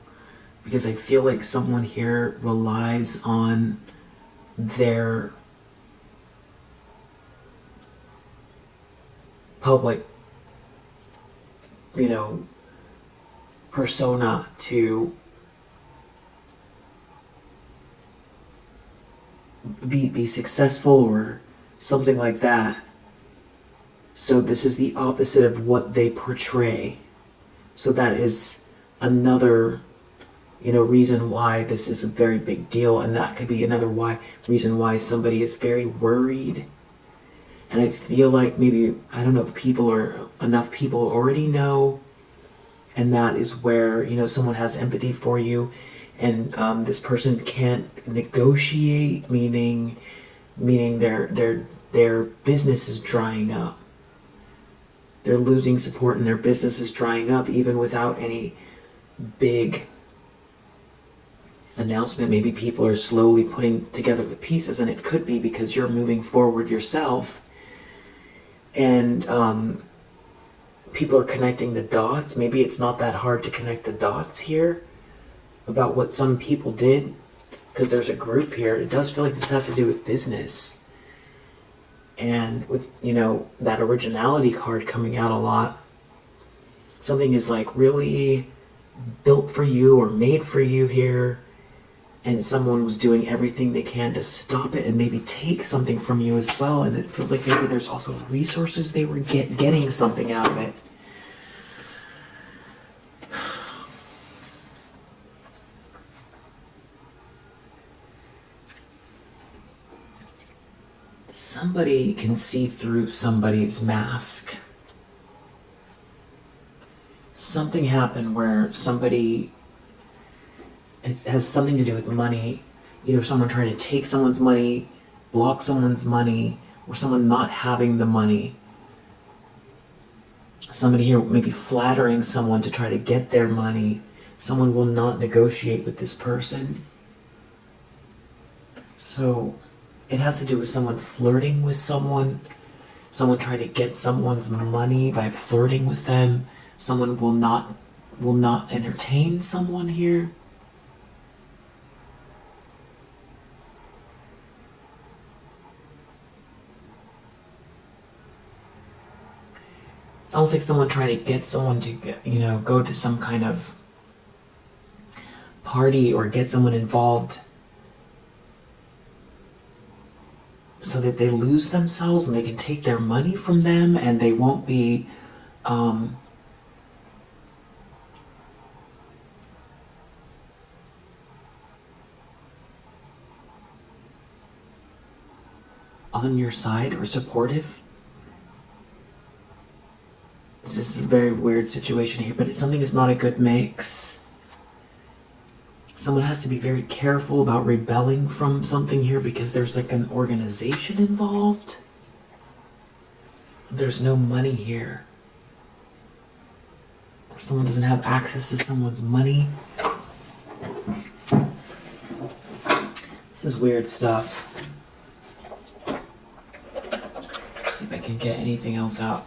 because I feel like someone here relies on their public, persona to be successful or something like that. So this is the opposite of what they portray. So that is another, reason why this is a very big deal, and that could be another reason why somebody is very worried. And I feel like maybe, I don't know if enough people already know, and that is where, someone has empathy for you, and this person can't negotiate, meaning their business is drying up. They're losing support and their business is drying up, even without any big announcement. Maybe people are slowly putting together the pieces, and it could be because you're moving forward yourself, and people are connecting the dots. Maybe it's not that hard to connect the dots here about what some people did, because there's a group here. It does feel like this has to do with business, and with, you know, that originality card coming out a lot. Something is like really built for you or made for you here, and someone was doing everything they can to stop it and maybe take something from you as well. And it feels like maybe there's also resources they were getting something out of it. Somebody can see through somebody's mask. Something happened where somebody, it has something to do with money. Either someone trying to take someone's money, block someone's money, or someone not having the money. Somebody here maybe flattering someone to try to get their money. Someone will not negotiate with this person. So it has to do with someone flirting with someone. Someone trying to get someone's money by flirting with them. Someone will not entertain someone here. It's almost like someone trying to get someone to, you know, go to some kind of party or get someone involved so that they lose themselves and they can take their money from them, and they won't be on your side or supportive. It's just a very weird situation here, but something is not a good mix. Someone has to be very careful about rebelling from something here, because there's like an organization involved. There's no money here. Or someone doesn't have access to someone's money. This is weird stuff. Let's see if I can get anything else out.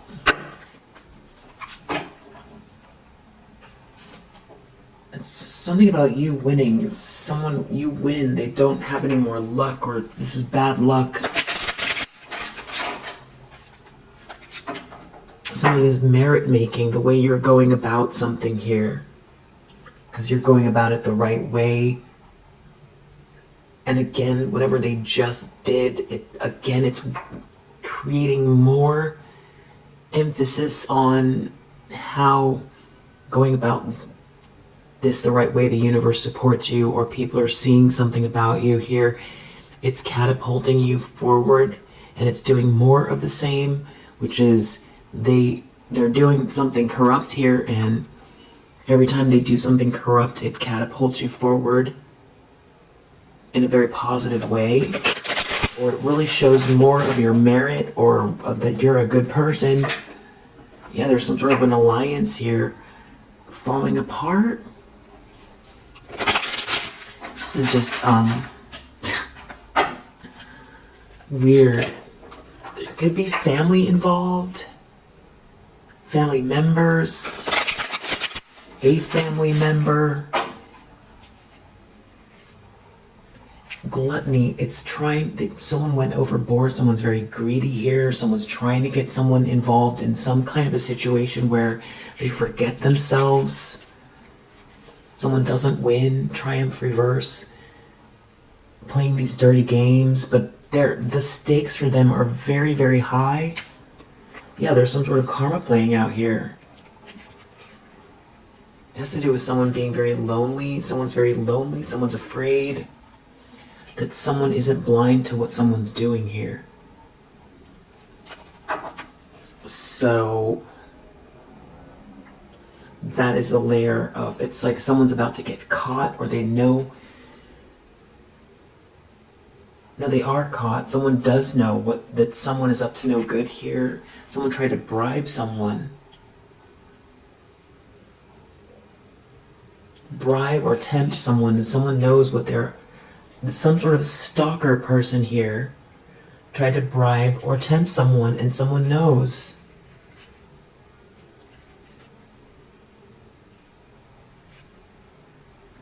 It's something about you winning. Someone, you win, they don't have any more luck, or this is bad luck. Something is merit making, the way you're going about something here. Because you're going about it the right way. And again, whatever they just did, it's creating more emphasis on how going about this the right way, the universe supports you, or people are seeing something about you here. It's catapulting you forward, and it's doing more of the same, which is they're doing something corrupt here, and every time they do something corrupt, it catapults you forward in a very positive way, or it really shows more of your merit, or that you're a good person. Yeah, there's some sort of an alliance here falling apart. This is just weird. There could be family involved, family members, a family member. Gluttony, it's someone went overboard, someone's very greedy here, someone's trying to get someone involved in some kind of a situation where they forget themselves. Someone doesn't win, triumph reverse, playing these dirty games, but the stakes for them are very, very high. Yeah, there's some sort of karma playing out here. It has to do with someone being very lonely. Someone's very lonely, someone's afraid that someone isn't blind to what someone's doing here. So that is a layer of, it's like someone's about to get caught, or they know. No, they are caught. Someone does know that someone is up to no good here. Someone tried to bribe someone. bribe or tempt someone, and someone knows what they're, some sort of stalker person here tried to bribe or tempt someone, and someone knows.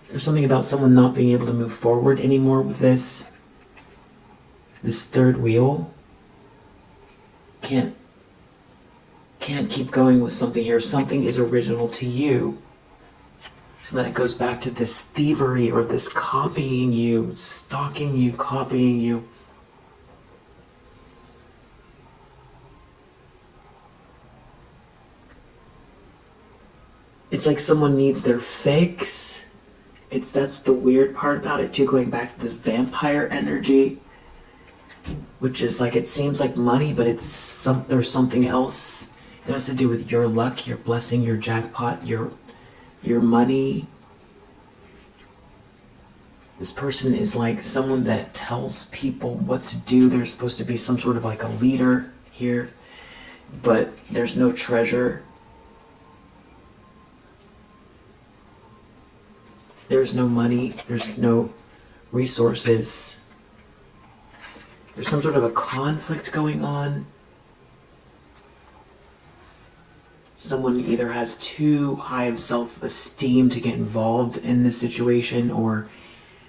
There's something about someone not being able to move forward anymore with this third wheel. Can't keep going with something here. Something is original to you. So then it goes back to this thievery or this copying you, stalking you, copying you. It's like someone needs their fix. That's the weird part about it too, going back to this vampire energy, which is like, it seems like money, but there's something else. It has to do with your luck, your blessing, your jackpot, your money. This person is like someone that tells people what to do. They're supposed to be some sort of like a leader here, but there's no treasure. There's no money. There's no resources. There's some sort of a conflict going on. Someone either has too high of self-esteem to get involved in this situation, or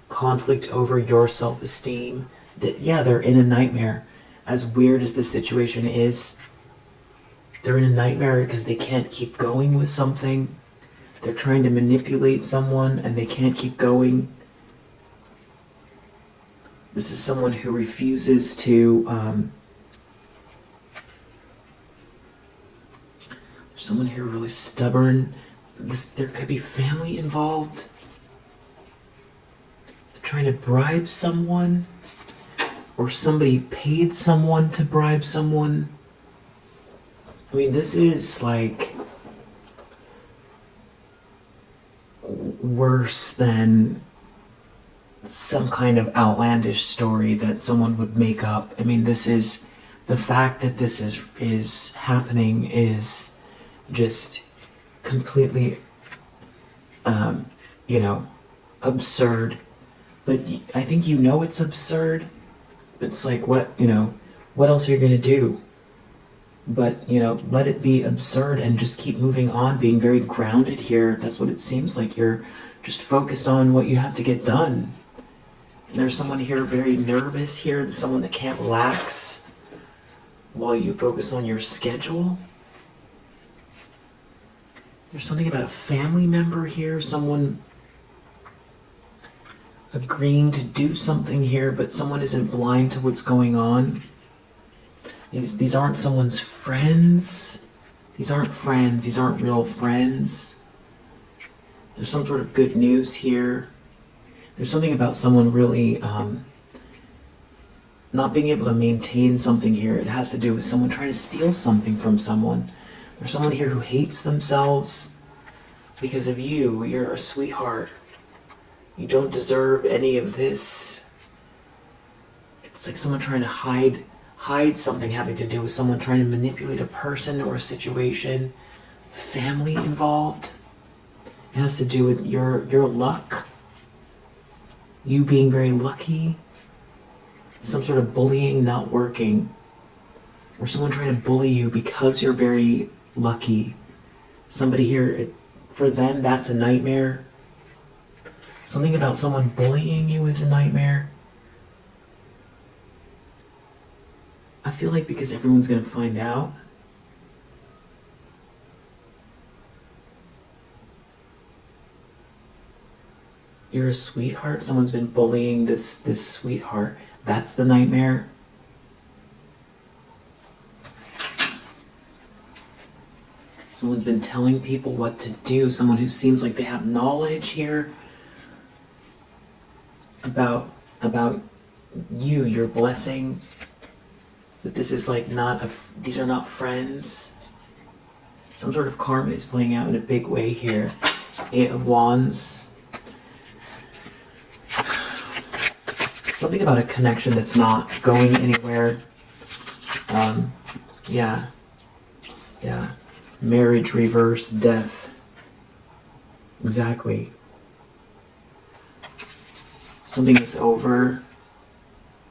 conflict over your self-esteem. They're in a nightmare. As weird as this situation is, they're in a nightmare because they can't keep going with something. They're trying to manipulate someone and they can't keep going. This is someone who refuses to, someone here really stubborn. There could be family involved. They're trying to bribe someone, or somebody paid someone to bribe someone. I mean, this is like worse than some kind of outlandish story that someone would make up. I mean, this is, the fact that this is happening is just completely, absurd. But I think it's absurd. It's like, what else are you gonna do? But, let it be absurd and just keep moving on, being very grounded here. That's what it seems like. You're just focused on what you have to get done. And there's someone here very nervous here. There's someone that can't relax while you focus on your schedule. There's something about a family member here. Someone agreeing to do something here, but someone isn't blind to what's going on. These aren't someone's friends. These aren't friends. These aren't real friends. There's some sort of good news here. There's something about someone really not being able to maintain something here. It has to do with someone trying to steal something from someone. There's someone here who hates themselves because of you. You're a sweetheart. You don't deserve any of this. It's like someone trying to hide something having to do with someone trying to manipulate a person or a situation. Family involved. It has to do with your luck. You being very lucky. Some sort of bullying not working. Or someone trying to bully you because you're very lucky. Somebody here, for them, that's a nightmare. Something about someone bullying you is a nightmare. I feel like because everyone's going to find out. You're a sweetheart. Someone's been bullying this sweetheart. That's the nightmare. Someone's been telling people what to do. Someone who seems like they have knowledge here about you, your blessing. But this is like these are not friends. Some sort of karma is playing out in a big way here. 8 of Wands. Something about a connection that's not going anywhere. Yeah. Marriage, reverse, death. Exactly. something is over.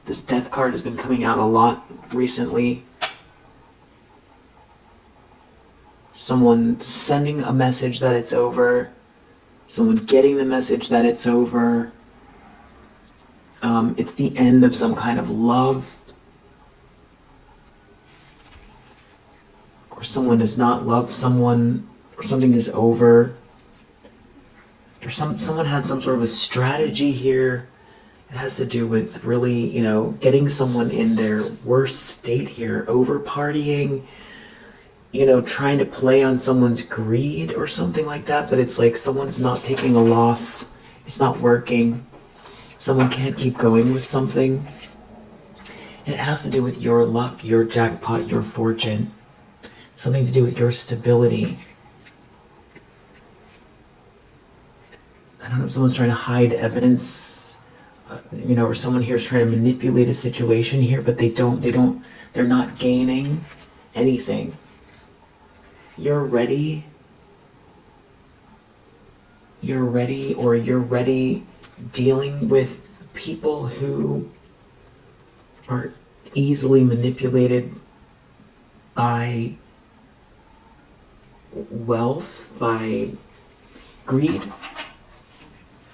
This death card has been coming out a lot recently. Someone sending a message that it's over. Someone getting the message that it's over. It's the end of some kind of love. Or someone does not love someone, or something is over. Or someone had some sort of a strategy here. It has to do with really, getting someone in their worst state here, over partying, trying to play on someone's greed or something like that, but it's like someone's not taking a loss. It's not working. Someone can't keep going with something. And it has to do with your luck, your jackpot, your fortune. Something to do with your stability. I don't know if someone's trying to hide evidence, or someone here is trying to manipulate a situation here, but they're not gaining anything. You're ready, or you're ready dealing with people who are easily manipulated by wealth, by greed.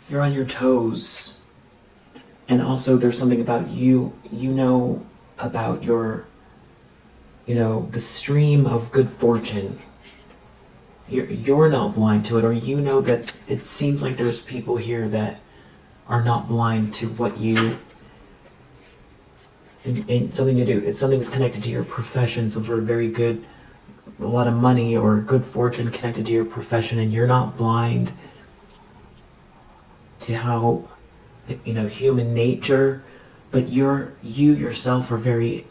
You're on your toes. And also there's something about you, about your, the stream of good fortune. You're not blind to it, or that it seems like there's people here that are not blind to what you, and something to do. It's something that's connected to your profession, some sort of very good, a lot of money or good fortune connected to your profession, and you're not blind to how, human nature, but you yourself are very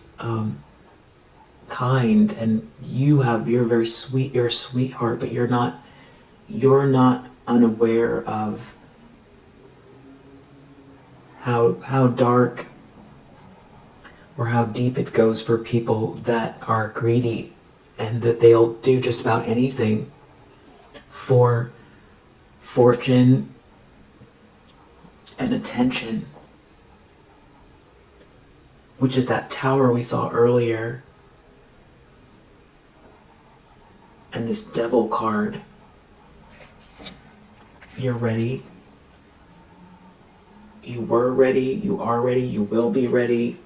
kind, and you're very sweet, you're a sweetheart, but you're not unaware of how dark or how deep it goes for people that are greedy, and that they'll do just about anything for fortune and attention, which is that tower we saw earlier, and this devil card. You're ready. You were ready. You are ready. You will be ready.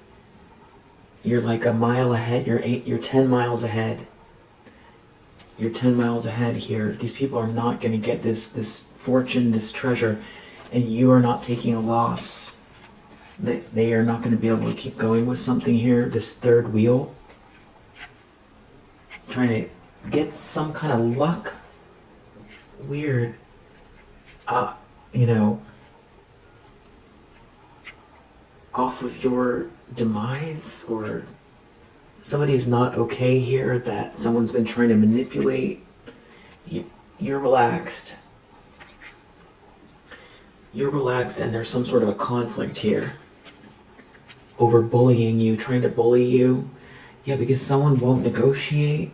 You're like a mile ahead. You're 10 miles ahead. You're 10 miles ahead here. These people are not going to get this fortune, this treasure, and you are not taking a loss. They are not going to be able to keep going with something here. This third wheel. Trying to get some kind of luck. Weird. Off of your demise, or somebody's not okay here, that someone's been trying to manipulate. You're relaxed. You're relaxed, and there's some sort of a conflict here over bullying you, trying to bully you. Yeah, because someone won't negotiate.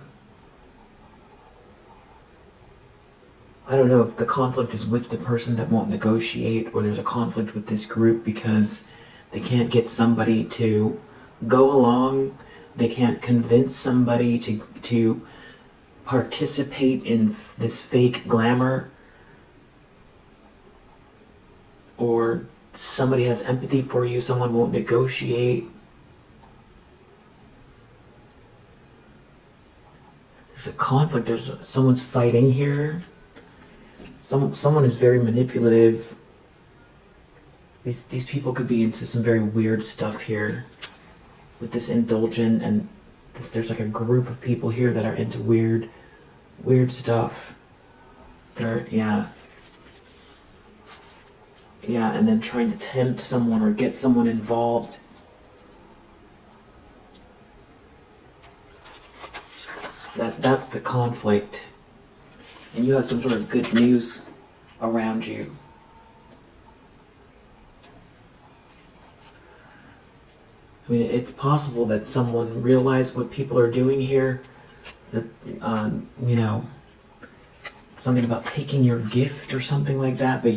I don't know if the conflict is with the person that won't negotiate, or there's a conflict with this group because they can't get somebody to go along. They can't convince somebody to participate in this fake glamour. Or somebody has empathy for you, someone won't negotiate. There's a conflict, someone's fighting here. Someone is very manipulative. These people could be into some very weird stuff here with this indulgent, and there's like a group of people here that are into weird stuff. Yeah, and then trying to tempt someone or get someone involved. That's the conflict. And you have some sort of good news around you. I mean, it's possible that someone realized what people are doing here. That, something about taking your gift or something like that, but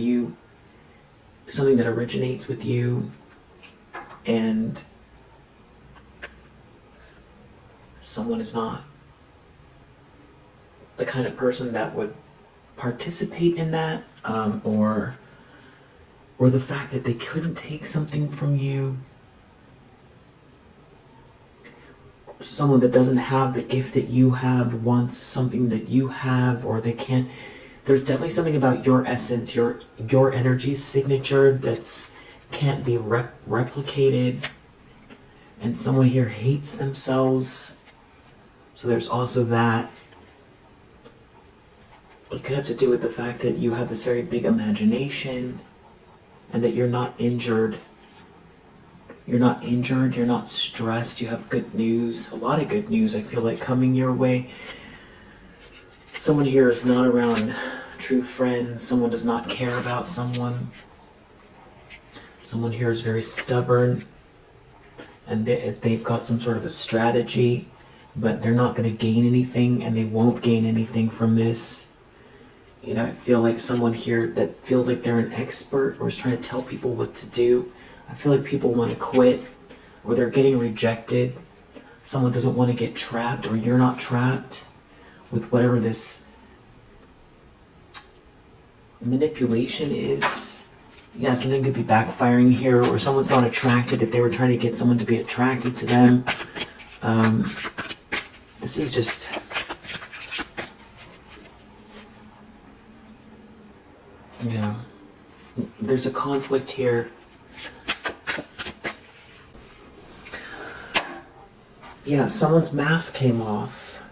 something that originates with you, and someone is not the kind of person that would participate in that, or the fact that they couldn't take something from you. Someone that doesn't have the gift that you have wants something that you have, or they can't. There's definitely something about your essence, your energy signature that's can't be replicated. And someone here hates themselves. So there's also that. It could have to do with the fact that you have this very big imagination and that you're not injured. You're not injured, you're not stressed, you have good news, a lot of good news I feel like coming your way. Someone here is not around true friends, someone does not care about someone. Someone here is very stubborn and they've got some sort of a strategy, but they're not going to gain anything and they won't gain anything from this. You know, I feel like someone here that feels like they're an expert or is trying to tell people what to do. I feel like people want to quit, or they're getting rejected. Someone doesn't want to get trapped, or you're not trapped with whatever this manipulation is. Yeah, something could be backfiring here, or someone's not attracted if they were trying to get someone to be attracted to them. This is just... you know, there's a conflict here. Yeah, someone's mask came off.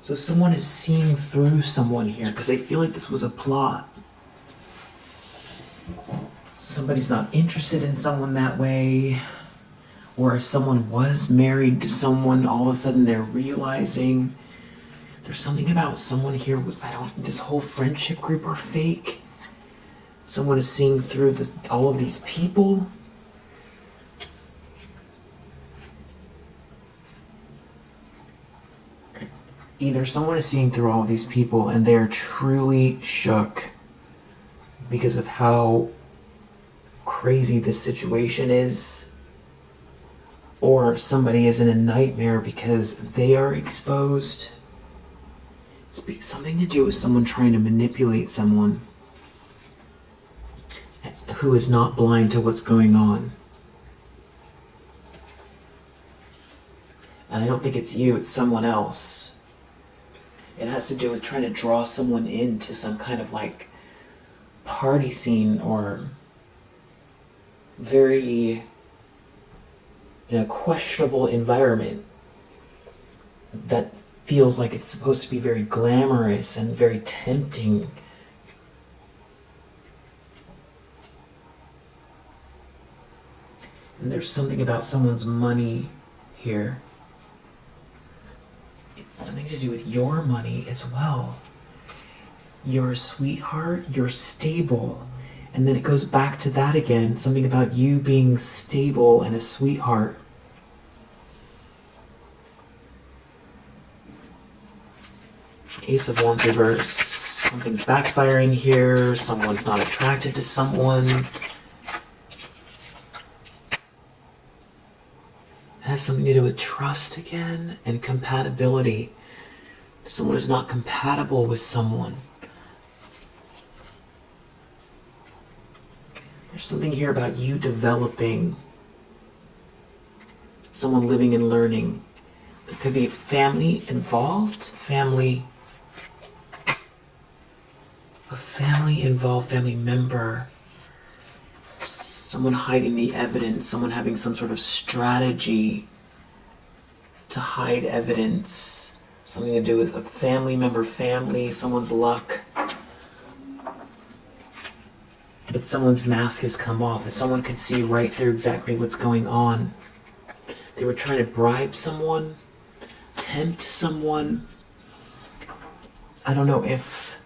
So someone is seeing through someone here because they feel like this was a plot. Somebody's not interested in someone that way. Or if someone was married to someone, all of a sudden they're realizing there's something about someone here with, this whole friendship group are fake. Someone is seeing through all of these people. Either someone is seeing through all of these people and they're truly shook because of how crazy this situation is, or somebody is in a nightmare because they are exposed. It's something to do with someone trying to manipulate someone who is not blind to what's going on. And I don't think it's you, it's someone else. It has to do with trying to draw someone into some kind of like party scene or very questionable environment that feels like it's supposed to be very glamorous and very tempting. And there's something about someone's money here. It's something to do with your money as well. You're a sweetheart, you're stable. And then it goes back to that again, something about you being stable and a sweetheart. Ace of Wands reverse. Something's backfiring here, someone's not attracted to someone. It has something to do with trust again and compatibility. Someone is not compatible with someone. There's something here about you developing, someone living and learning. There could be a family involved, family member, someone hiding the evidence, someone having some sort of strategy to hide evidence, something to do with a family member, someone's luck. But someone's mask has come off and someone could see right through exactly what's going on. They were trying to bribe someone, tempt someone. I don't know if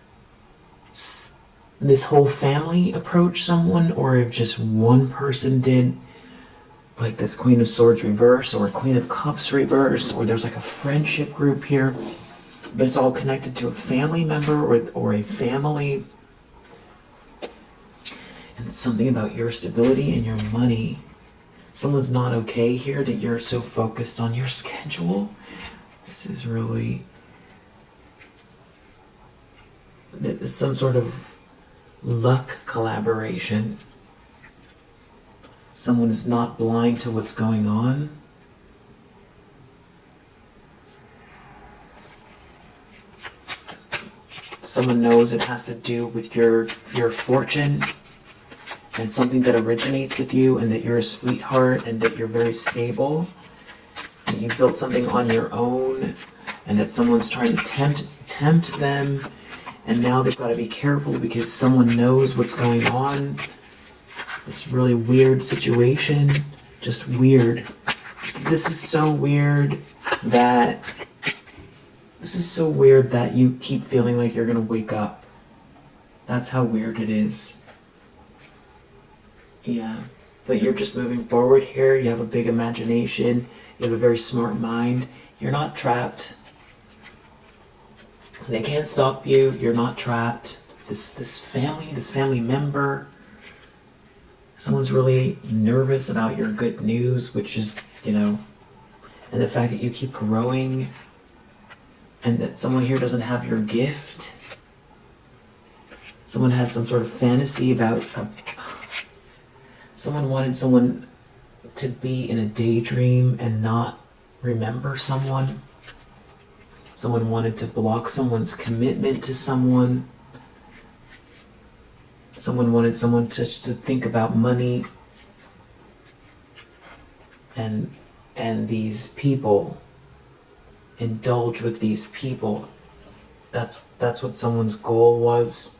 this whole family approached someone or if just one person did, like this Queen of Swords reverse or Queen of Cups reverse, or there's like a friendship group here, but it's all connected to a family member or a family. And something about your stability and your money. Someone's not okay here that you're so focused on your schedule. This is really some sort of luck collaboration. Someone is not blind to what's going on. Someone knows it has to do with your fortune and something that originates with you, and that you're a sweetheart and that you're very stable and you built something on your own, and that someone's trying to tempt them, and now they've got to be careful because someone knows what's going on. This really weird situation, just weird. This is so weird that you keep feeling like you're gonna wake up. That's how weird it is. Yeah, but you're just moving forward here. You have a big imagination. You have a very smart mind. You're not trapped. They can't stop you. You're not trapped. This family member, someone's really nervous about your good news, which is, and the fact that you keep growing, and that someone here doesn't have your gift. Someone had some sort of fantasy about someone wanted someone to be in a daydream and not remember someone. Someone wanted to block someone's commitment to someone. Someone wanted someone to think about money. And these people, indulge with these people. That's what someone's goal was.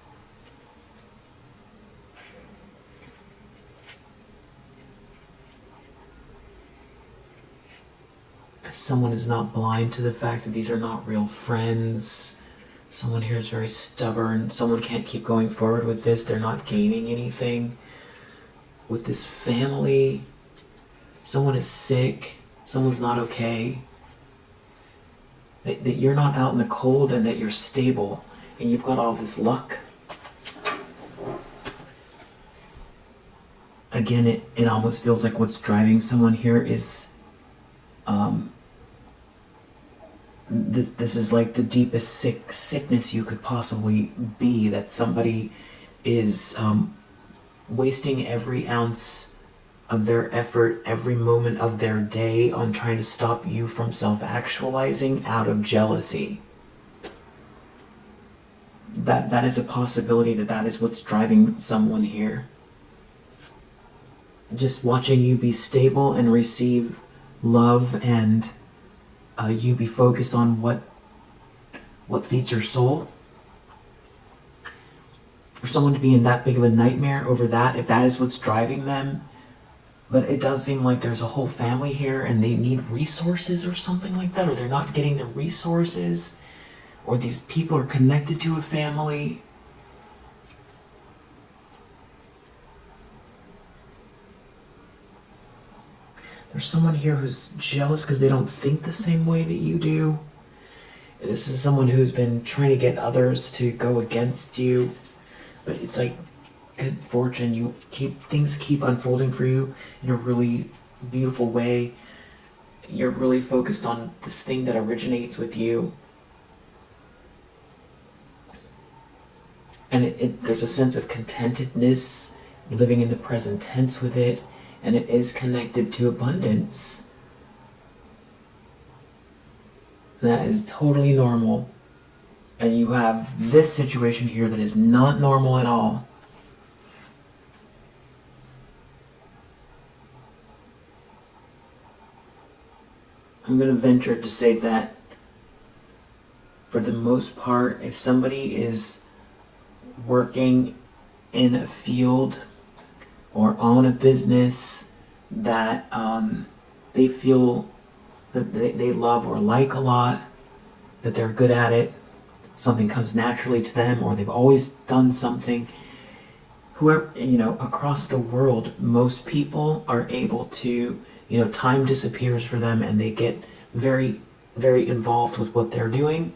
Someone is not blind to the fact that these are not real friends. Someone here is very stubborn. Someone can't keep going forward with this. They're not gaining anything with this family. Someone is sick. Someone's not okay. That you're not out in the cold, and that you're stable, and you've got all this luck. Again, it almost feels like what's driving someone here is this is like the deepest sickness you could possibly be, that somebody is wasting every ounce of their effort, every moment of their day on trying to stop you from self-actualizing out of jealousy. That is a possibility, that is what's driving someone here. Just watching you be stable and receive love, and you be focused on what feeds your soul. For someone to be in that big of a nightmare over that, if that is what's driving them. But it does seem like there's a whole family here, and they need resources or something like that, or they're not getting the resources, or these people are connected to a family. There's someone here who's jealous because they don't think the same way that you do. This is someone who's been trying to get others to go against you, but it's like good fortune. Things keep unfolding for you in a really beautiful way. You're really focused on this thing that originates with you. And there's a sense of contentedness, living in the present tense with it, and it is connected to abundance. That is totally normal. And you have this situation here that is not normal at all. I'm going to venture to say that for the most part, if somebody is working in a field or own a business that they feel that they love or like a lot, that they're good at it, something comes naturally to them, or they've always done something, whoever, across the world, most people are able to, time disappears for them, and they get very, very involved with what they're doing,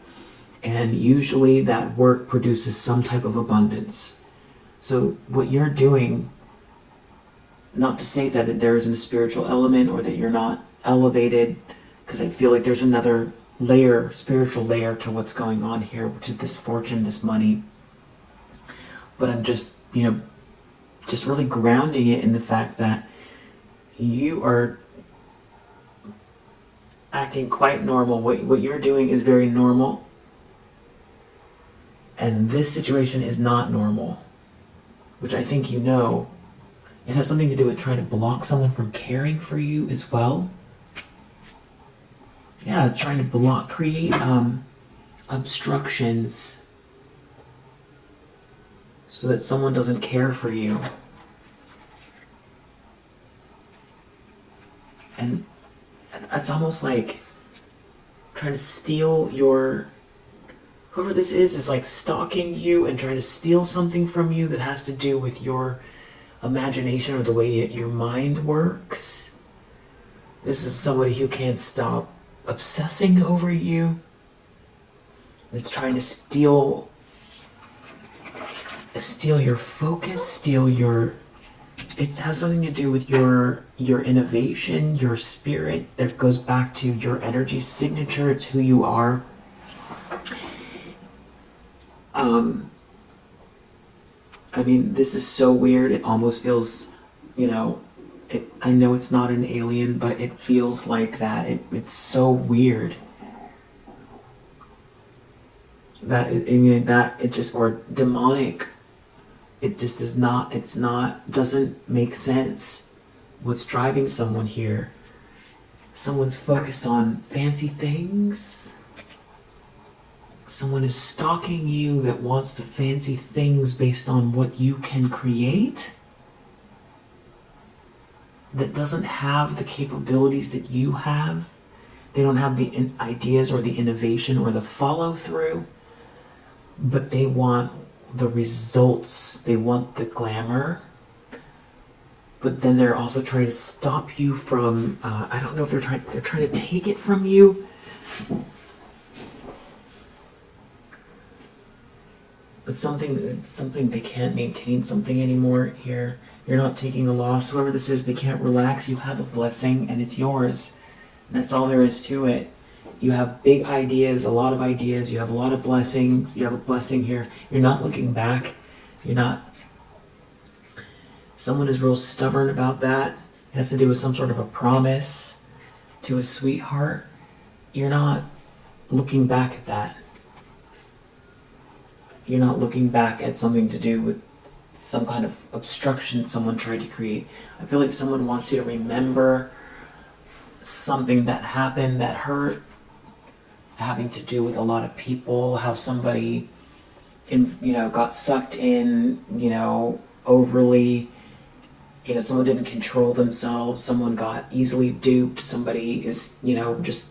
and usually that work produces some type of abundance. So what you're doing Not to say that there isn't a spiritual element or that you're not elevated, because I feel like there's another layer, spiritual layer to what's going on here, which is this fortune, this money. But I'm just, just really grounding it in the fact that you are acting quite normal. What you're doing is very normal. And this situation is not normal, which I think you know. It has something to do with trying to block someone from caring for you as well. Yeah, trying to create obstructions so that someone doesn't care for you. And it's almost like trying to steal whoever this is like stalking you and trying to steal something from you that has to do with your imagination or the way your mind works. This is somebody who can't stop obsessing over you. It's trying to steal your focus, it has something to do with your innovation, your spirit, that goes back to your energy signature. It's who you are. I mean, this is so weird. It almost feels, I know it's not an alien, but it feels like that. It's so weird. Or demonic. It just doesn't make sense. What's driving someone here? Someone's focused on fancy things. Someone is stalking you that wants the fancy things based on what you can create, that doesn't have the capabilities that you have. They don't have the ideas or the innovation or the follow-through, but they want the results. They want the glamour. But then they're also trying to stop you from, I don't know if they're trying to take it from you. But something they can't maintain something anymore here. You're not taking a loss. Whoever this is, they can't relax. You have a blessing and it's yours. And that's all there is to it. You have big ideas, a lot of ideas. You have a lot of blessings. You have a blessing here. You're not looking back. Someone is real stubborn about that. It has to do with some sort of a promise to a sweetheart. You're not looking back at that. You're not looking back at something to do with some kind of obstruction someone tried to create. I feel like someone wants you to remember something that happened that hurt, having to do with a lot of people, how somebody got sucked in, overly, someone didn't control themselves, someone got easily duped, somebody is, just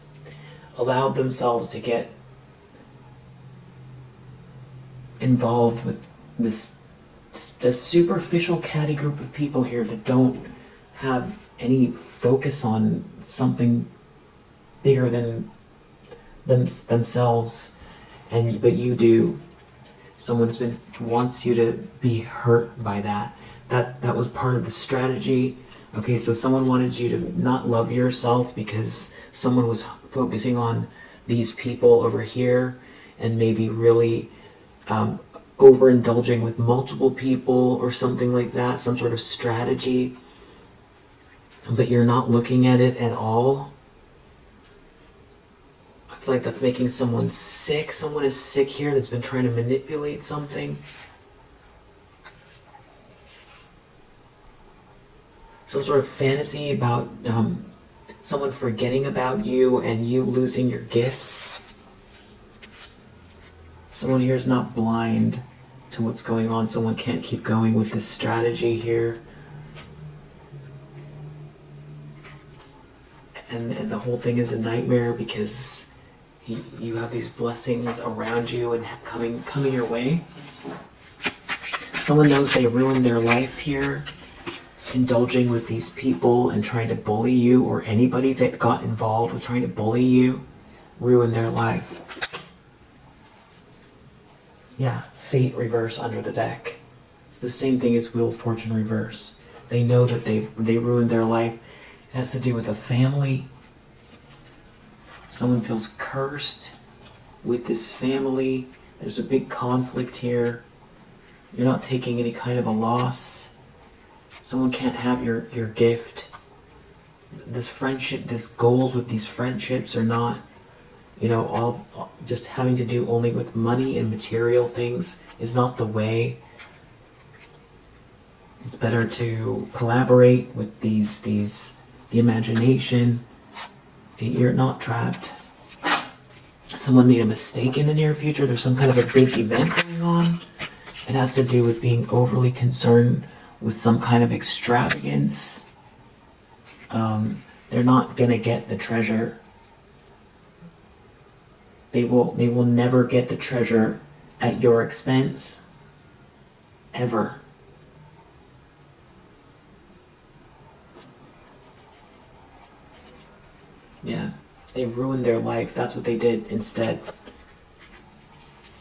allowed themselves to get involved with this superficial catty group of people here that don't have any focus on something bigger than themselves, but you do. Someone wants you to be hurt by that. That was part of the strategy. Okay, so someone wanted you to not love yourself because someone was focusing on these people over here and maybe really overindulging with multiple people or something like that, some sort of strategy, but you're not looking at it at all. I feel like that's making someone sick. Someone is sick here that's been trying to manipulate something. Some sort of fantasy about someone forgetting about you and you losing your gifts. Someone here is not blind to what's going on. Someone can't keep going with this strategy here. And the whole thing is a nightmare because you have these blessings around you and coming your way. Someone knows they ruined their life here, indulging with these people and trying to bully you, or anybody that got involved with trying to bully you, ruin their life. Yeah, fate reverse under the deck. It's the same thing as Wheel of Fortune reverse. They know that they ruined their life. It has to do with a family. Someone feels cursed with this family. There's a big conflict here. You're not taking any kind of a loss. Someone can't have your gift. This friendship, this goals with these friendships are not, all just having to do only with money and material things is not the way. It's better to collaborate with the imagination. You're not trapped. Someone made a mistake in the near future. There's some kind of a big event going on. It has to do with being overly concerned with some kind of extravagance. They're not gonna get the treasure. They will never get the treasure at your expense. Ever. Yeah. They ruined their life. That's what they did instead.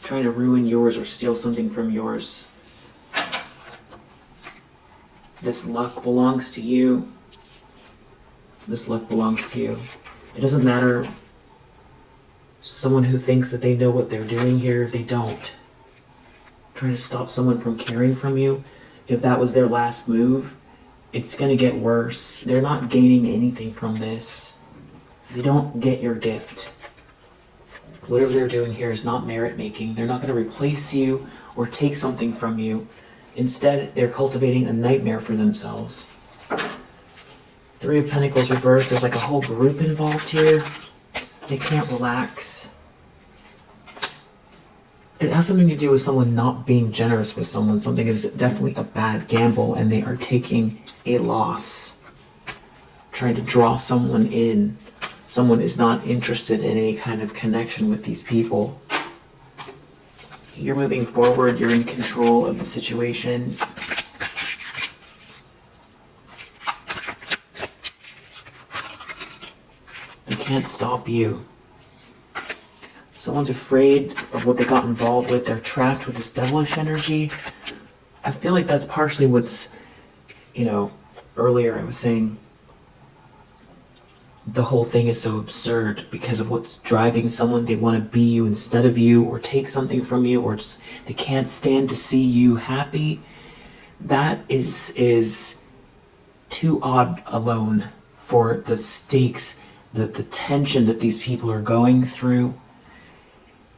Trying to ruin yours or steal something from yours. This luck belongs to you. This luck belongs to you. It doesn't matter. Someone who thinks that they know what they're doing here, they don't. Trying to stop someone from caring from you, if that was their last move, it's going to get worse. They're not gaining anything from this. They don't get your gift. Whatever they're doing here is not merit making. They're not going to replace you or take something from you. Instead, they're cultivating a nightmare for themselves. Three of Pentacles reversed. There's like a whole group involved here. They can't relax. It has something to do with someone not being generous with someone. Something is definitely a bad gamble and they are taking a loss. Trying to draw someone in. Someone is not interested in any kind of connection with these people. You're moving forward. You're in control of the situation. They can't stop you. Someone's afraid of what they got involved with. They're trapped with this devilish energy. I feel like that's partially what's, earlier I was saying the whole thing is so absurd because of what's driving someone. They want to be you instead of you, or take something from you, or just, they can't stand to see you happy. That is too odd alone for the stakes, the tension that these people are going through.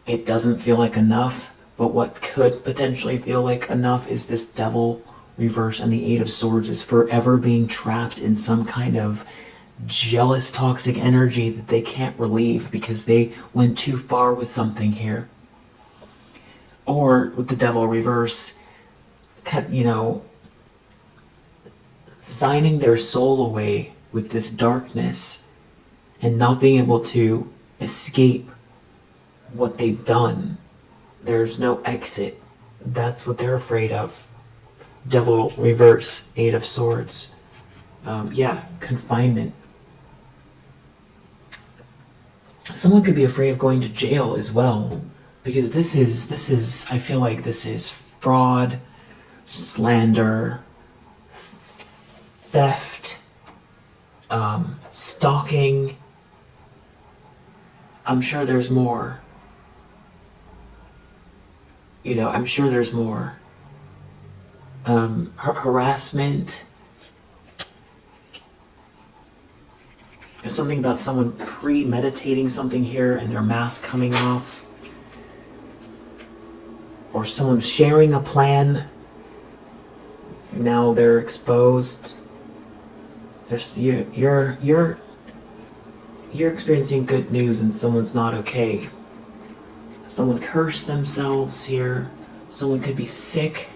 It doesn't feel like enough, but what could potentially feel like enough is this Devil reverse, and the Eight of Swords is forever being trapped in some kind of jealous, toxic energy that they can't relieve because they went too far with something here. Or with the Devil reverse, signing their soul away with this darkness and not being able to escape what they've done. There's no exit. That's what they're afraid of. Devil reverse, Eight of Swords. Confinement. Someone could be afraid of going to jail as well, because this is I feel like this is fraud, slander, theft, stalking. I'm sure there's more. I'm sure there's more. Harassment. There's something about someone premeditating something here and their mask coming off. Or someone sharing a plan. Now they're exposed. You're experiencing good news and someone's not okay. Someone cursed themselves here. Someone could be sick.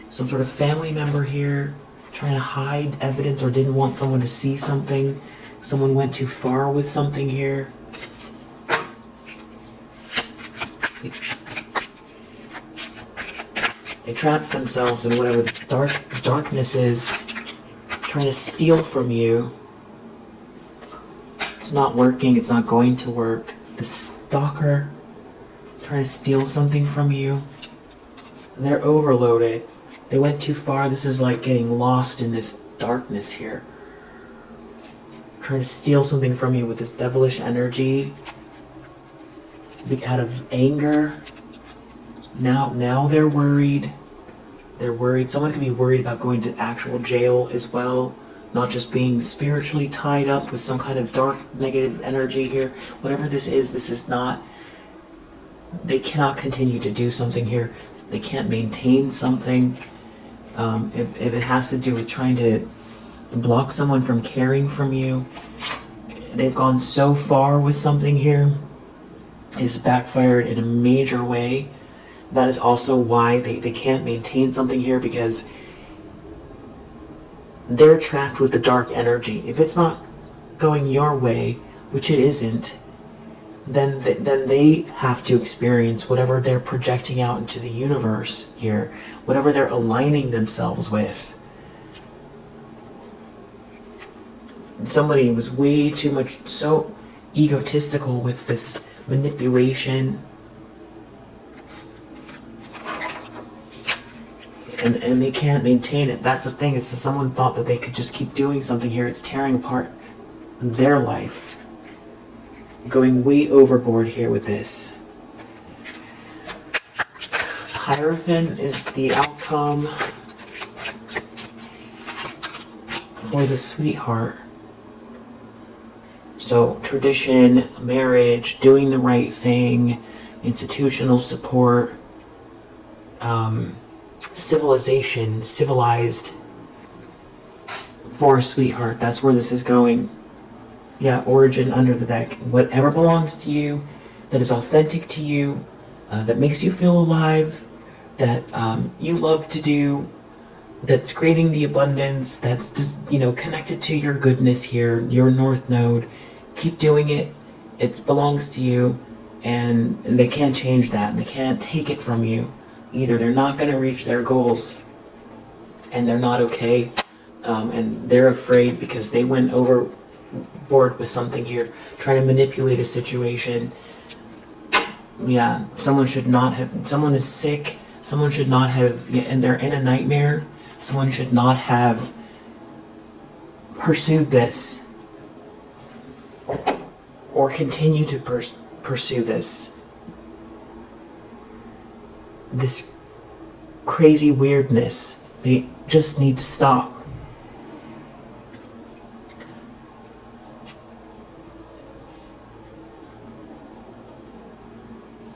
Some sort of family member here trying to hide evidence or didn't want someone to see something. Someone went too far with something here. They trapped themselves in whatever this darkness is, trying to steal from you. It's not working. It's not going to work. The stalker trying to steal something from you. They're overloaded. They went too far. This is like getting lost in this darkness here. Trying to steal something from you with this devilish energy. Out of anger. Now they're worried. They're worried. Someone could be worried about going to actual jail as well. Not just being spiritually tied up with some kind of dark negative energy here. Whatever this is not... They cannot continue to do something here. They can't maintain something. If it has to do with trying to block someone from caring from you, they've gone so far with something here. It's backfired in a major way. That is also why they can't maintain something here, because they're trapped with the dark energy. If it's not going your way, which it isn't, then they have to experience whatever they're projecting out into the universe here, whatever they're aligning themselves with. Somebody was way too much, so egotistical with this manipulation. And they can't maintain it. That's the thing, is that someone thought that they could just keep doing something here. It's tearing apart their life. Going way overboard here with this. Hierophant is the outcome for the sweetheart. So tradition, marriage, doing the right thing, institutional support, civilization, civilized for a sweetheart. That's where this is going. Yeah, origin under the deck. Whatever belongs to you, that is authentic to you, that makes you feel alive, that you love to do, that's creating the abundance, that's just, connected to your goodness here, your North Node. Keep doing it. It belongs to you, and they can't change that. They can't take it from you either. They're not going to reach their goals, and they're not okay, and they're afraid because they went overboard with something here, trying to manipulate a situation. Yeah, someone is sick, someone should not have, and they're in a nightmare, someone should not have pursued this, or continue to pursue this crazy weirdness. They just need to stop.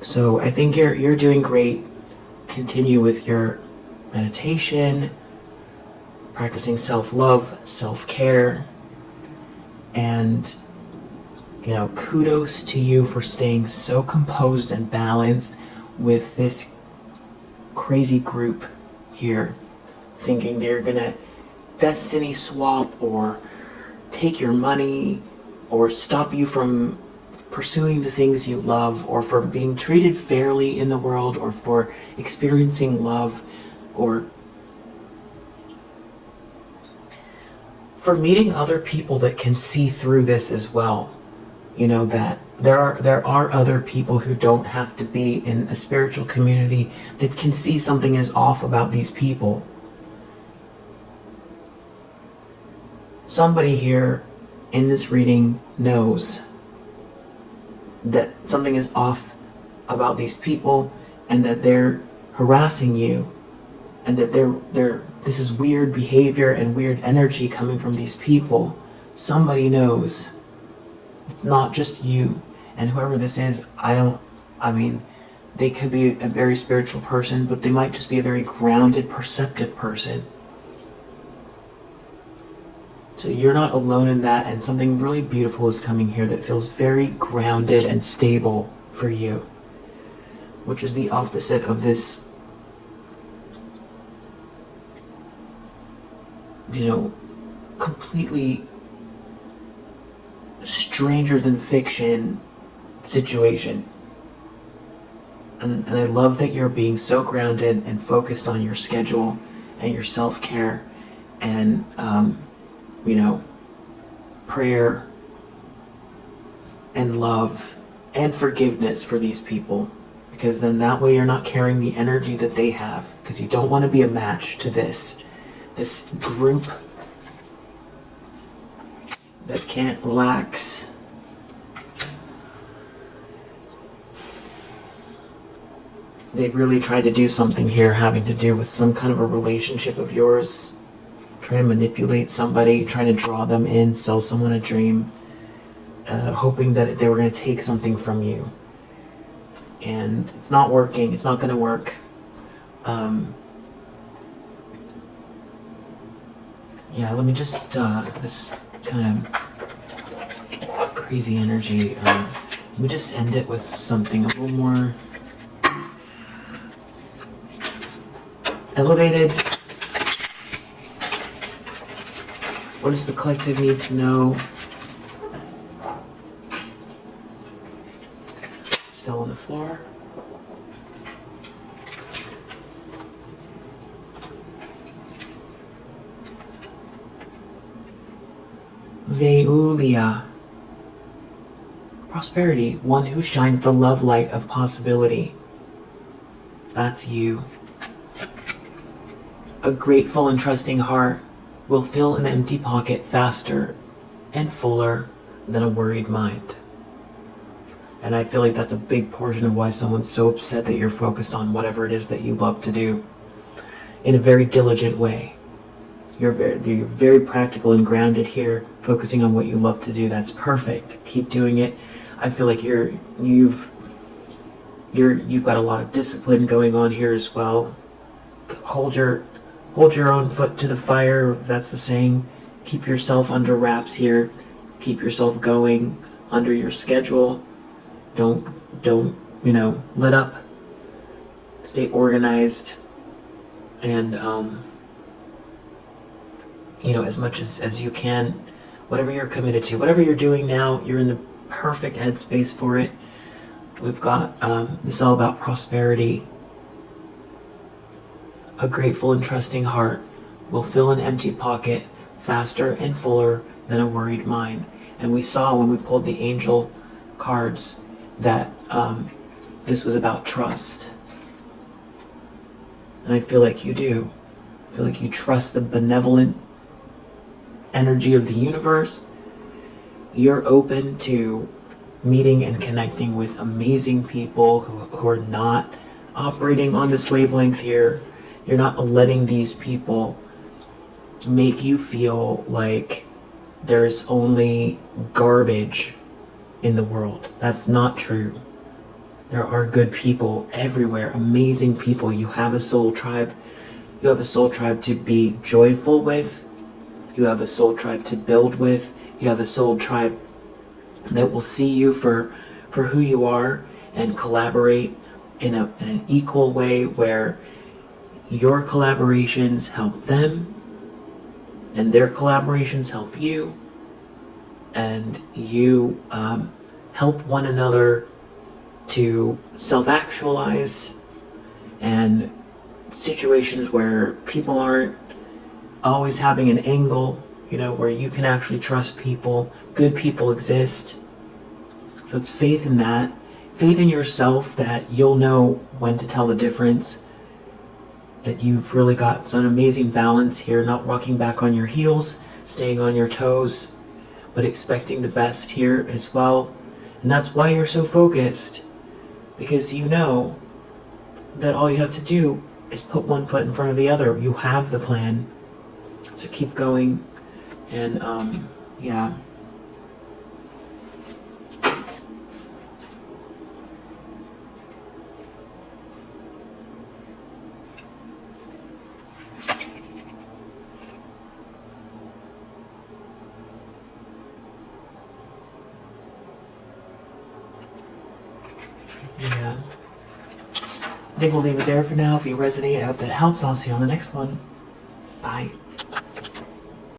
So I think you're doing great. Continue with your meditation, practicing self-love, self-care, and kudos to you for staying so composed and balanced with this crazy group here, thinking they're gonna destiny swap or take your money or stop you from pursuing the things you love, or for being treated fairly in the world, or for experiencing love, or for meeting other people that can see through this as well. That there are other people who don't have to be in a spiritual community that can see something is off about these people. Somebody here in this reading knows that something is off about these people, and that they're harassing you, and that this is weird behavior and weird energy coming from these people. Somebody knows. It's not just you. And whoever this is, they could be a very spiritual person, but they might just be a very grounded, perceptive person. So you're not alone in that, and something really beautiful is coming here that feels very grounded and stable for you, which is the opposite of this, completely stranger than fiction situation. And I love that you're being so grounded and focused on your schedule and your self-care and prayer and love and forgiveness for these people, because then that way you're not carrying the energy that they have, because you don't want to be a match to this group that can't relax. They really tried to do something here having to do with some kind of a relationship of yours, trying to manipulate somebody, trying to draw them in, sell someone a dream, hoping that they were going to take something from you. And it's not working. It's not going to work. Yeah, let me just, this kind of crazy energy, let me just end it with something a little more elevated. What does the collective need to know? This fell on the floor. Veulia. Prosperity, one who shines the love light of possibility. That's you. A grateful and trusting heart will fill an empty pocket faster and fuller than a worried mind. And I feel like that's a big portion of why someone's so upset that you're focused on whatever it is that you love to do in a very diligent way. You're very practical and grounded here, focusing on what you love to do. That's perfect. Keep doing it. I feel like you've got a lot of discipline going on here as well. Hold your own foot to the fire. That's the saying. Keep yourself under wraps here. Keep yourself going under your schedule. Don't let up. Stay organized, and as much as you can, whatever you're committed to, whatever you're doing now, you're in the perfect headspace for it. We've got this is all about prosperity. A grateful and trusting heart will fill an empty pocket faster and fuller than a worried mind. And we saw when we pulled the angel cards that this was about trust. And I feel like you do. I feel like you trust the benevolent energy of the universe. You're open to meeting and connecting with amazing people who are not operating on this wavelength here. You're not letting these people make you feel like there's only garbage in the world. That's not true. There are good people everywhere, amazing people. You have a soul tribe. You have a soul tribe to be joyful with. You have a soul tribe to build with. You have a soul tribe that will see you for who you are and collaborate in an equal way where your collaborations help them and their collaborations help you, and you help one another to self-actualize, and situations where people aren't always having an angle, where you can actually trust people. Good people exist. So it's faith in that. Faith in yourself that you'll know when to tell the difference. That you've really got some amazing balance here, not walking back on your heels, staying on your toes, but expecting the best here as well. And that's why you're so focused. Because you know that all you have to do is put one foot in front of the other. You have the plan. So keep going. And, yeah. Yeah. I think we'll leave it there for now. If you resonate, I hope that helps. I'll see you on the next one.